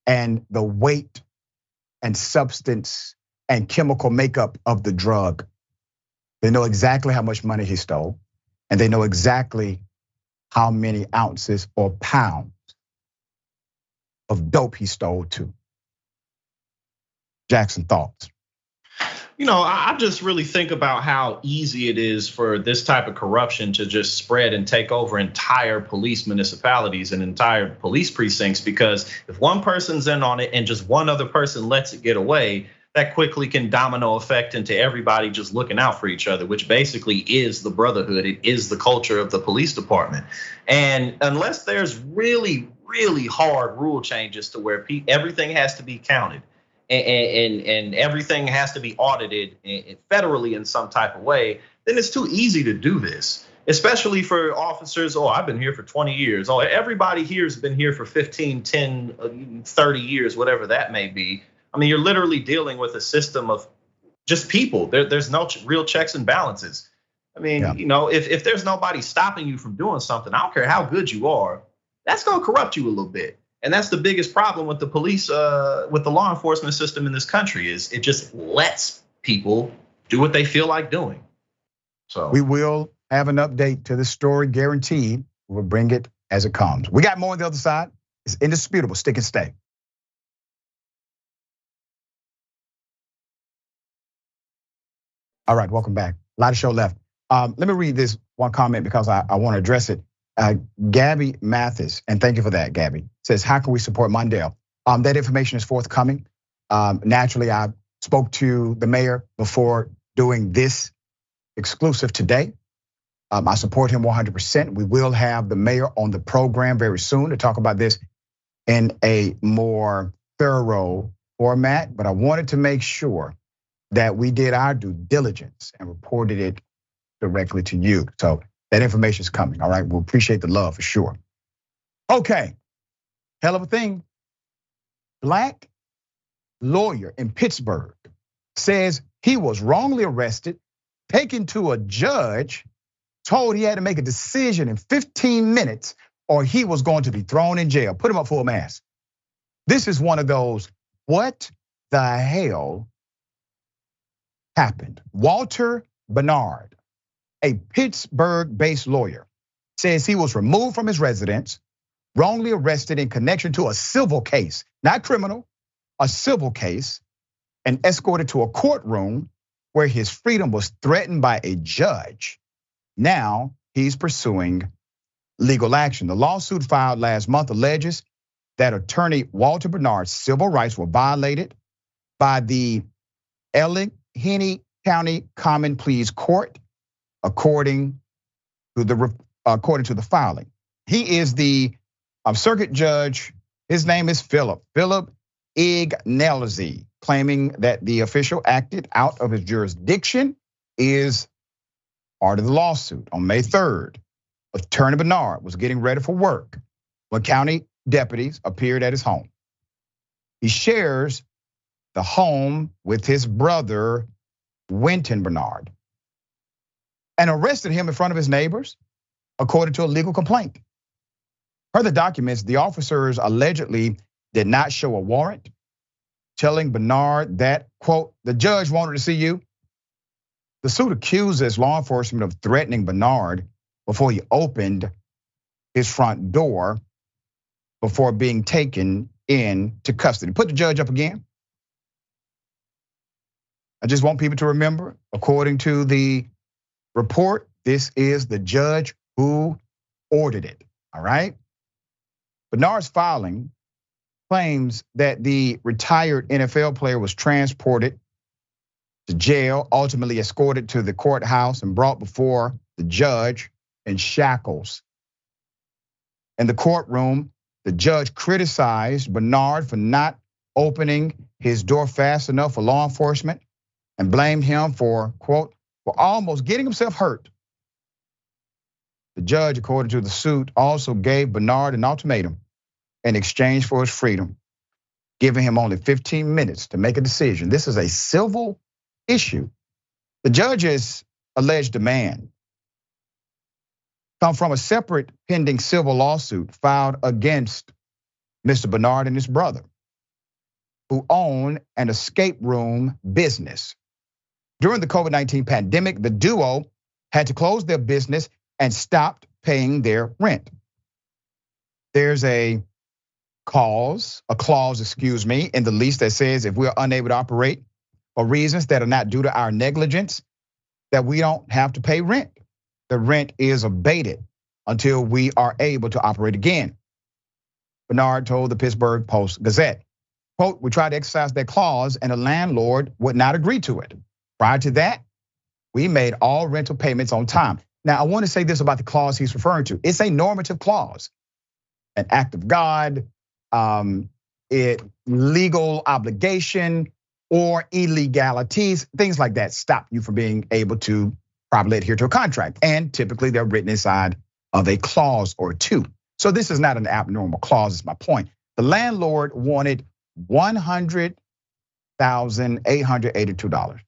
and the weight and substance and chemical makeup of the drug. They know exactly how much money he stole, and they know exactly how many ounces or pounds of dope he stole too. Jackson, thoughts? I just really think about how easy it is for this type of corruption to just spread and take over entire police municipalities and entire police precincts, because if one person's in on it and just one other person lets it get away, that quickly can domino effect into everybody just looking out for each other, which basically is the brotherhood. It is the culture of the police department. And unless there's really, really hard rule changes to where everything has to be counted, and everything has to be audited federally in some type of way, then it's too easy to do this, especially for officers. Oh, I've been here for 20 years. Oh, everybody here has been here for 15, 10, 30 years, whatever that may be. I mean, you're literally dealing with a system of just people. There's no real checks and balances. I mean, if there's nobody stopping you from doing something, I don't care how good you are, that's gonna corrupt you a little bit. And that's the biggest problem with the police, with the law enforcement system in this country, is it just lets people do what they feel like doing. So we will have an update to the story, guaranteed. We'll bring it as it comes. We got more on the other side. It's indisputable. Stick and stay. All right, welcome back. A lot of show left. Let me read this one comment because I want to address it. Gabby Mathis, and thank you for that, Gabby, says, how can we support Mondale? That information is forthcoming. Naturally, I spoke to the mayor before doing this exclusive today. I support him 100%. We will have the mayor on the program very soon to talk about this in a more thorough format, but I wanted to make sure that we did our due diligence and reported it directly to you. So that information is coming, all right? We'll appreciate the love for sure. Okay, hell of a thing. Black lawyer in Pittsburgh says he was wrongly arrested, taken to a judge, told he had to make a decision in 15 minutes or he was going to be thrown in jail. Put him up full mask. This is one of those, what the hell happened? Walter Bernard, a Pittsburgh-based lawyer, says he was removed from his residence, wrongly arrested in connection to a civil case, not criminal, a civil case, and escorted to a courtroom where his freedom was threatened by a judge. Now he's pursuing legal action. The lawsuit filed last month alleges that attorney Walter Bernard's civil rights were violated by the Allegheny County Common Pleas Court, according to the filing. He is the circuit judge. His name is Philip Ignelzi, claiming that the official acted out of his jurisdiction is part of the lawsuit. On May 3rd, attorney Bernard was getting ready for work when county deputies appeared at his home. He shares the home with his brother, Winton Bernard, and arrested him in front of his neighbors, according to a legal complaint. Per the documents, the officers allegedly did not show a warrant, telling Bernard that, quote, the judge wanted to see you. The suit accuses law enforcement of threatening Bernard before he opened his front door before being taken into custody. Put the judge up again. I just want people to remember, according to the report, this is the judge who ordered it, all right? Bernard's filing claims that the retired NFL player was transported to jail, ultimately escorted to the courthouse and brought before the judge in shackles. In the courtroom, the judge criticized Bernard for not opening his door fast enough for law enforcement and blamed him for, quote, for almost getting himself hurt. The judge, according to the suit, also gave Bernard an ultimatum in exchange for his freedom, giving him only 15 minutes to make a decision. This is a civil issue. The judge's alleged demand come from a separate pending civil lawsuit filed against Mr. Bernard and his brother, who own an escape room business. During the COVID-19 pandemic, the duo had to close their business and stopped paying their rent. There's a clause, in the lease that says if we are unable to operate for reasons that are not due to our negligence, that we don't have to pay rent. The rent is abated until we are able to operate again. Bernard told the Pittsburgh Post-Gazette, quote, "We tried to exercise that clause and the landlord would not agree to it. Prior to that, we made all rental payments on time." Now, I want to say this about the clause he's referring to. It's a normative clause, an act of God, legal obligation or illegalities, things like that stop you from being able to properly adhere to a contract. And typically they're written inside of a clause or two. So this is not an abnormal clause, is my point. The landlord wanted $100,882.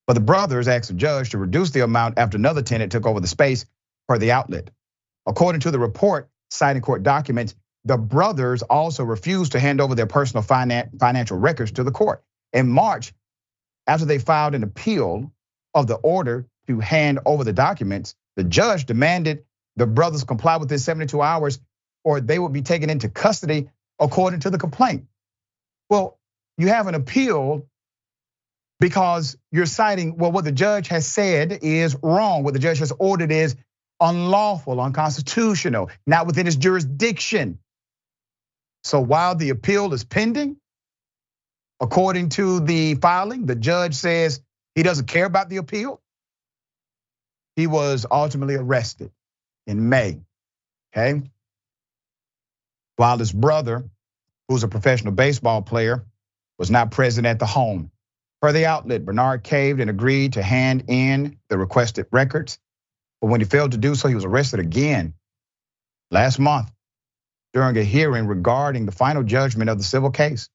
But the brothers asked the judge to reduce the amount after another tenant took over the space for the outlet. According to the report, citing court documents, the brothers also refused to hand over their personal financial records to the court. In March, after they filed an appeal of the order to hand over the documents, the judge demanded the brothers comply within 72 hours or they would be taken into custody according to the complaint. Well, you have an appeal because you're citing, well, what the judge has said is wrong. What the judge has ordered is unlawful, unconstitutional, not within his jurisdiction. So while the appeal is pending, according to the filing, the judge says he doesn't care about the appeal. He was ultimately arrested in May, okay? While his brother, who's a professional baseball player, was not present at the home. Per the outlet, Bernard caved and agreed to hand in the requested records. But when he failed to do so, he was arrested again last month during a hearing regarding the final judgment of the civil case.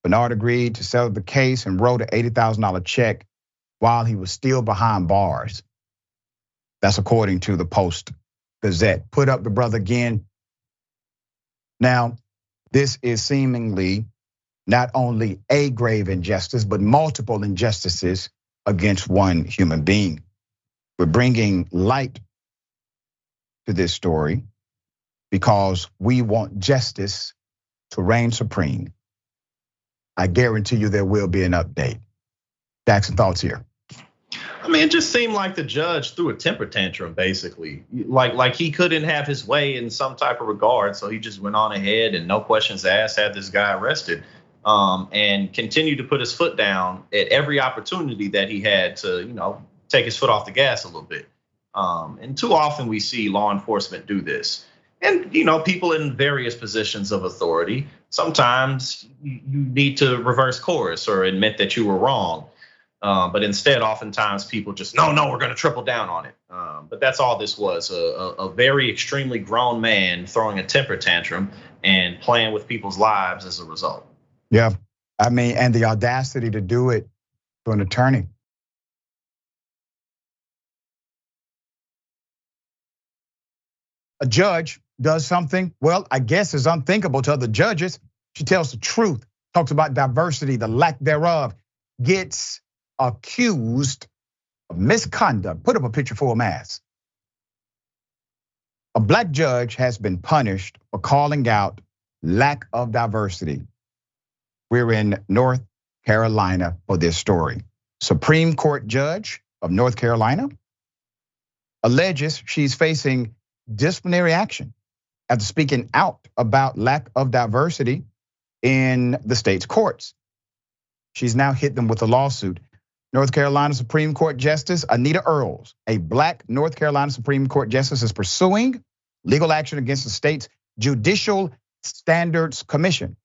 Bernard agreed to settle the case and wrote an $80,000 check while he was still behind bars. That's according to the Post-Gazette. Put up the brother again. Now, this is seemingly not only a grave injustice, but multiple injustices against one human being. We're bringing light to this story because we want justice to reign supreme. I guarantee you there will be an update. Jackson, thoughts here? I mean, it just seemed like the judge threw a temper tantrum, basically. Like he couldn't have his way in some type of regard, so he just went on ahead and no questions asked, had this guy arrested, and continued to put his foot down at every opportunity that he had to, take his foot off the gas a little bit. And too often we see law enforcement do this. And, people in various positions of authority, sometimes you need to reverse course or admit that you were wrong. But instead, oftentimes people just, no, we're gonna triple down on it. But that's all this was, a very extremely grown man throwing a temper tantrum and playing with people's lives as a result. Yeah, I mean, and the audacity to do it to an attorney. A judge does something, well, I guess is unthinkable to other judges. She tells the truth, talks about diversity, the lack thereof, gets accused of misconduct. Put up a picture for a mask. A black judge has been punished for calling out lack of diversity. We're in North Carolina for this story. Supreme Court judge of North Carolina alleges she's facing disciplinary action after speaking out about lack of diversity in the state's courts. She's now hit them with a lawsuit. North Carolina Supreme Court Justice Anita Earls, a black North Carolina Supreme Court justice, is pursuing legal action against the state's Judicial Standards Commission,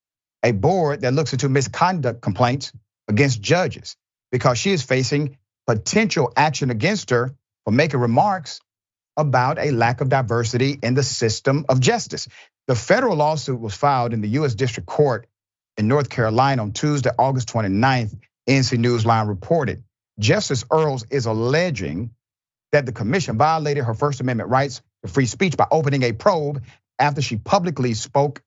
a board that looks into misconduct complaints against judges, because she is facing potential action against her for making remarks about a lack of diversity in the system of justice. The federal lawsuit was filed in the U.S. District Court in North Carolina on Tuesday, August 29th, NC Newsline reported. Justice Earls is alleging that the commission violated her First Amendment rights to free speech by opening a probe after she publicly spoke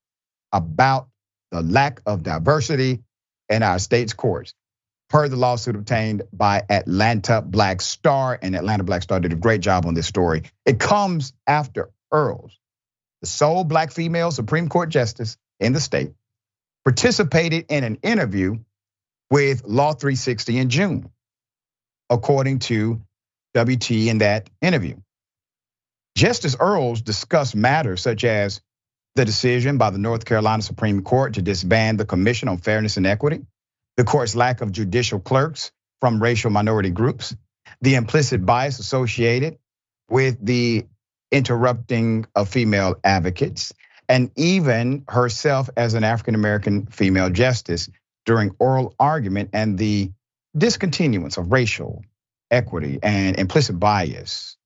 about the lack of diversity in our state's courts, per the lawsuit obtained by Atlanta Black Star, and Atlanta Black Star did a great job on this story. It comes after Earls, the sole Black female Supreme Court justice in the state, participated in an interview with Law 360 in June, according to WT in that interview. Justice Earls discussed matters such as the decision by the North Carolina Supreme Court to disband the Commission on Fairness and Equity, the court's lack of judicial clerks from racial minority groups, the implicit bias associated with the interrupting of female advocates, and even herself as an African-American female justice during oral argument, and the discontinuance of racial equity and implicit bias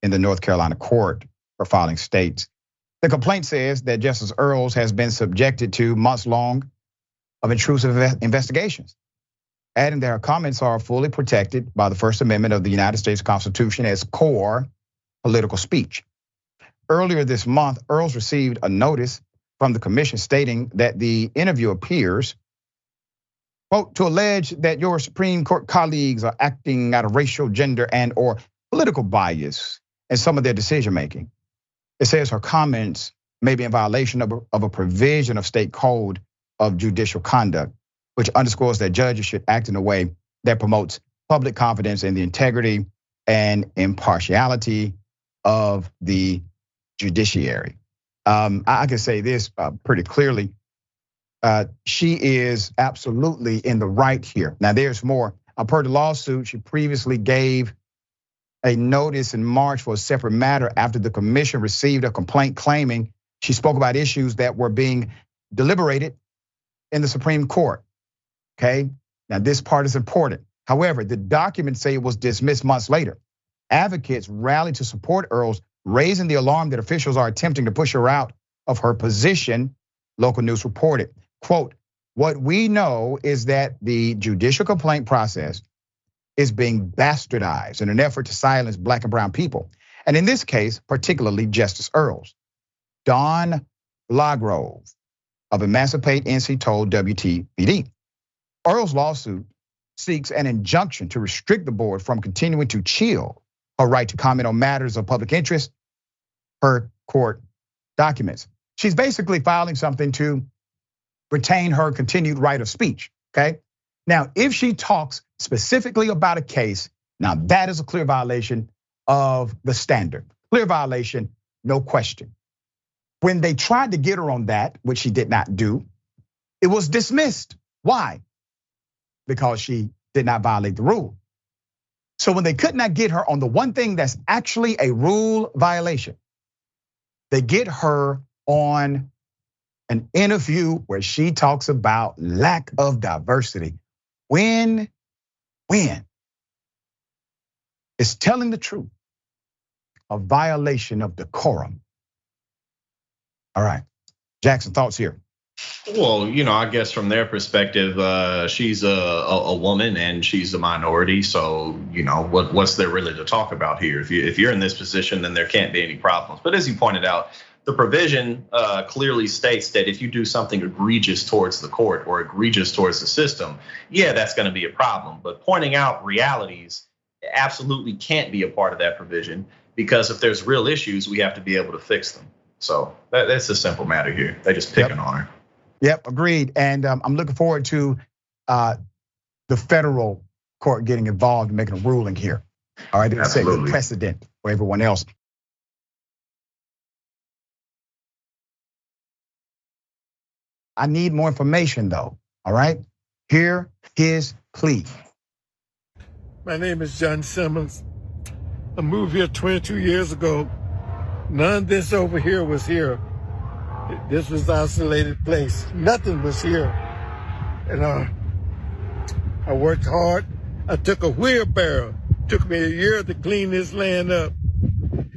in the North Carolina court for filing states. The complaint says that Justice Earls has been subjected to months long of intrusive investigations, adding that her comments are fully protected by the First Amendment of the United States Constitution as core political speech. Earlier this month, Earls received a notice from the commission stating that the interview appears, quote, to allege that your Supreme Court colleagues are acting out of racial, gender, and or political bias in some of their decision making. It says her comments may be in violation of a provision of state code of judicial conduct, which underscores that judges should act in a way that promotes public confidence in the integrity and impartiality of the judiciary. I can say this pretty clearly. She is absolutely in the right here. Now there's more. Per the lawsuit, she previously gave a notice in March for a separate matter after the commission received a complaint claiming she spoke about issues that were being deliberated in the Supreme Court, okay? Now this part is important. However, the documents say it was dismissed months later. Advocates rallied to support Earls, raising the alarm that officials are attempting to push her out of her position, local news reported. Quote, what we know is that the judicial complaint process is being bastardized in an effort to silence Black and brown people. And in this case, particularly Justice Earls. Don Lagrove of Emancipate NC told WTVD. Earls' lawsuit seeks an injunction to restrict the board from continuing to chill her right to comment on matters of public interest per court documents. She's basically filing something to retain her continued right of speech, okay? Now, if she talks specifically about a case, now that is a clear violation of the standard. Clear violation, no question. When they tried to get her on that, which she did not do, it was dismissed. Why? Because she did not violate the rule. So when they could not get her on the one thing that's actually a rule violation, they get her on an interview where she talks about lack of diversity. When it's telling the truth, a violation of decorum. All right, Jackson, thoughts here? Well, I guess from their perspective, she's a woman and she's a minority. So, what's there really to talk about here? If you're in this position, then there can't be any problems. But as you pointed out, the provision clearly states that if you do something egregious towards the court or egregious towards the system, yeah, that's going to be a problem. But pointing out realities absolutely can't be a part of that provision, because if there's real issues, we have to be able to fix them. So that's a simple matter here. They're just picking on her. Yep, agreed. And I'm looking forward to the federal court getting involved and making a ruling here. All right, to set a precedent for everyone else. I need more information though, all right? Hear his plea. My name is John Simmons. I moved here 22 years ago. None of this over here was here. This was an isolated place. Nothing was here. And I worked hard. I took a wheelbarrow. It took me a year to clean this land up.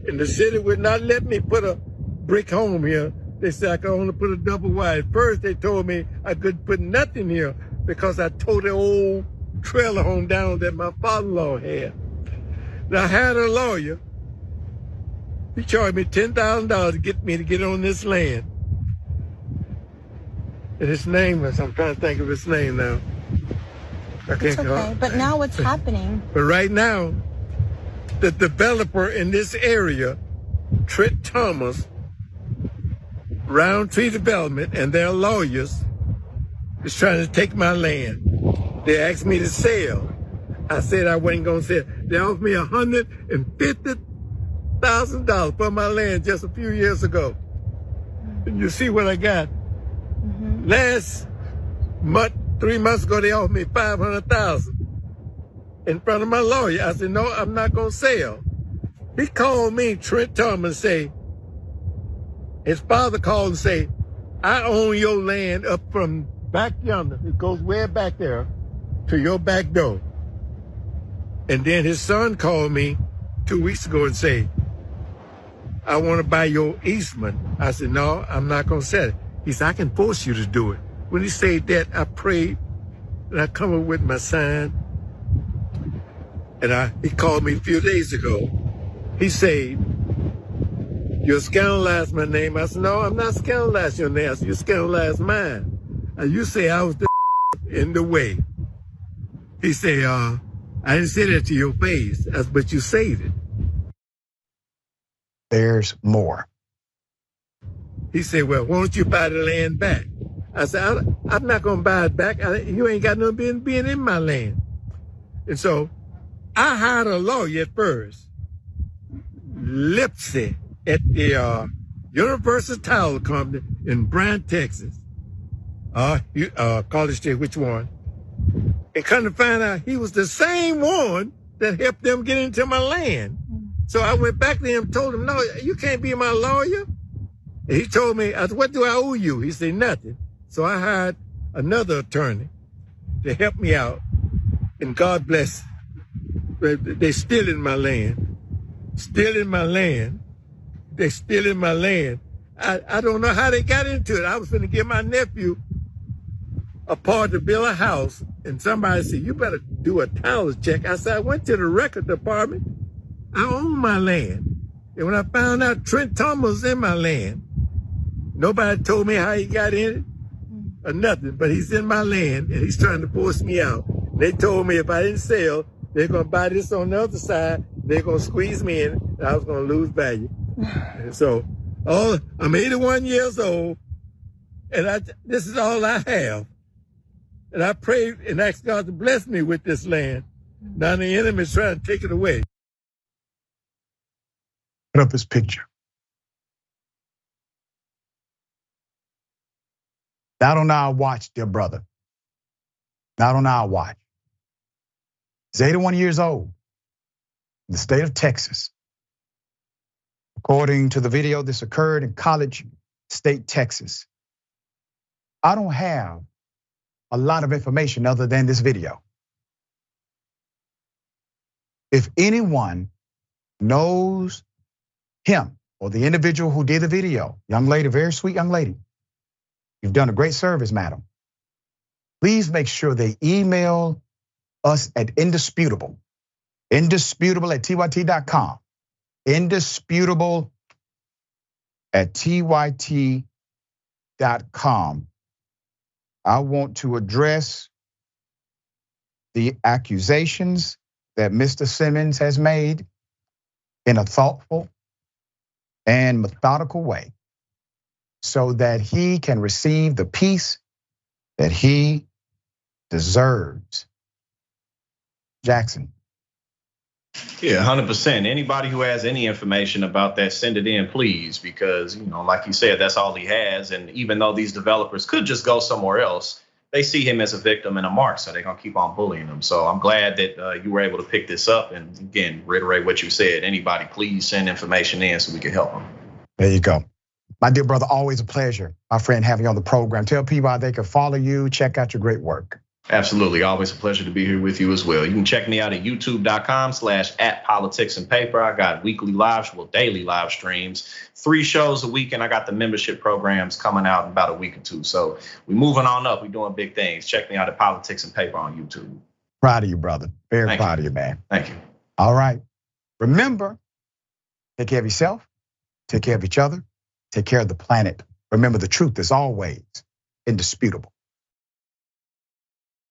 And the city would not let me put a brick home here. They said I could only put a double wide. First, they told me I couldn't put nothing here because I tore the old trailer home down that my father-in-law had. Now, I had a lawyer. He charged me $10,000 to get me to get on this land. And his name is, I'm trying to think of his name now. It's okay, but now what's happening? But right now, the developer in this area, Trent Thomas, Roundtree Development, and their lawyers is trying to take my land. They asked me to sell. I said I wasn't going to sell. They offered me $150,000 for my land just a few years ago. And you see what I got. Last month, 3 months ago, they offered me $500,000 in front of my lawyer. I said, no, I'm not going to sell. He called me, Trent Thomas, say, his father called and say, I own your land up from back yonder. It goes way back there to your back door. And then his son called me 2 weeks ago and say, I want to buy your easement. I said, no, I'm not going to sell it. He said, I can force you to do it. When he said that, I prayed and I come up with my sign. And he called me a few days ago. He said, you scandalized my name. I said, no, I'm not scandalizing your name. I said, you scandalized mine. And you say I was the in the way. He said, I didn't say that to your face. I said, but you said it. There's more. He said, well, why don't you buy the land back? I said, I'm not going to buy it back. You ain't got no business being in my land. And so I hired a lawyer at first, Lipsy, at the Universal Tile Company in Bryan, Texas. College State, which one? And come to find out he was the same one that helped them get into my land. So I went back to him and told him, no, you can't be my lawyer. And he told me, I said, what do I owe you? He said, nothing. So I hired another attorney to help me out. And God bless. They still in my land. Still in my land. They still in my land. I don't know how they got into it. I was going to give my nephew a part to build a house. And somebody said, you better do a title check. I said, I went to the record department. I own my land. And when I found out Trent Thomas was in my land, nobody told me how he got in it or nothing, but he's in my land and he's trying to force me out. They told me if I didn't sell, they're going to buy this on the other side. They're going to squeeze me in and I was going to lose value. And so, I'm 81 years old and this is all I have. And I prayed and asked God to bless me with this land. Now the enemy is trying to take it away. Put up this picture. Not on our watch, dear brother. Not on our watch. He's 81 years old in the state of Texas. According to the video, this occurred in College State, Texas. I don't have a lot of information other than this video. If anyone knows him or the individual who did the video, young lady, very sweet young lady, you've done a great service, madam. Please make sure they email us at indisputable at tyt.com, indisputable at tyt.com. I want to address the accusations that Mr. Simmons has made in a thoughtful and methodical way so that he can receive the peace that he deserves. Jackson. Yeah, 100%. Anybody who has any information about that, send it in, please, because, like you said, that's all he has. And even though these developers could just go somewhere else, they see him as a victim and a mark, so they're going to keep on bullying him. So I'm glad that you were able to pick this up. And again, reiterate what you said. Anybody, please send information in so we can help them. There you go. My dear brother, always a pleasure, my friend, having you on the program. Tell people how they can follow you, check out your great work. Absolutely. Always a pleasure to be here with you as well. You can check me out at youtube.com/@politicsandpaper. I got daily live streams, 3 shows a week, and I got the membership programs coming out in about a week or 2. So we're moving on up. We're doing big things. Check me out at Politics and Paper on YouTube. Proud of you, brother. Very proud of you, man. Thank you. All right. Remember, take care of yourself, take care of each other, take care of the planet. Remember, the truth is always indisputable.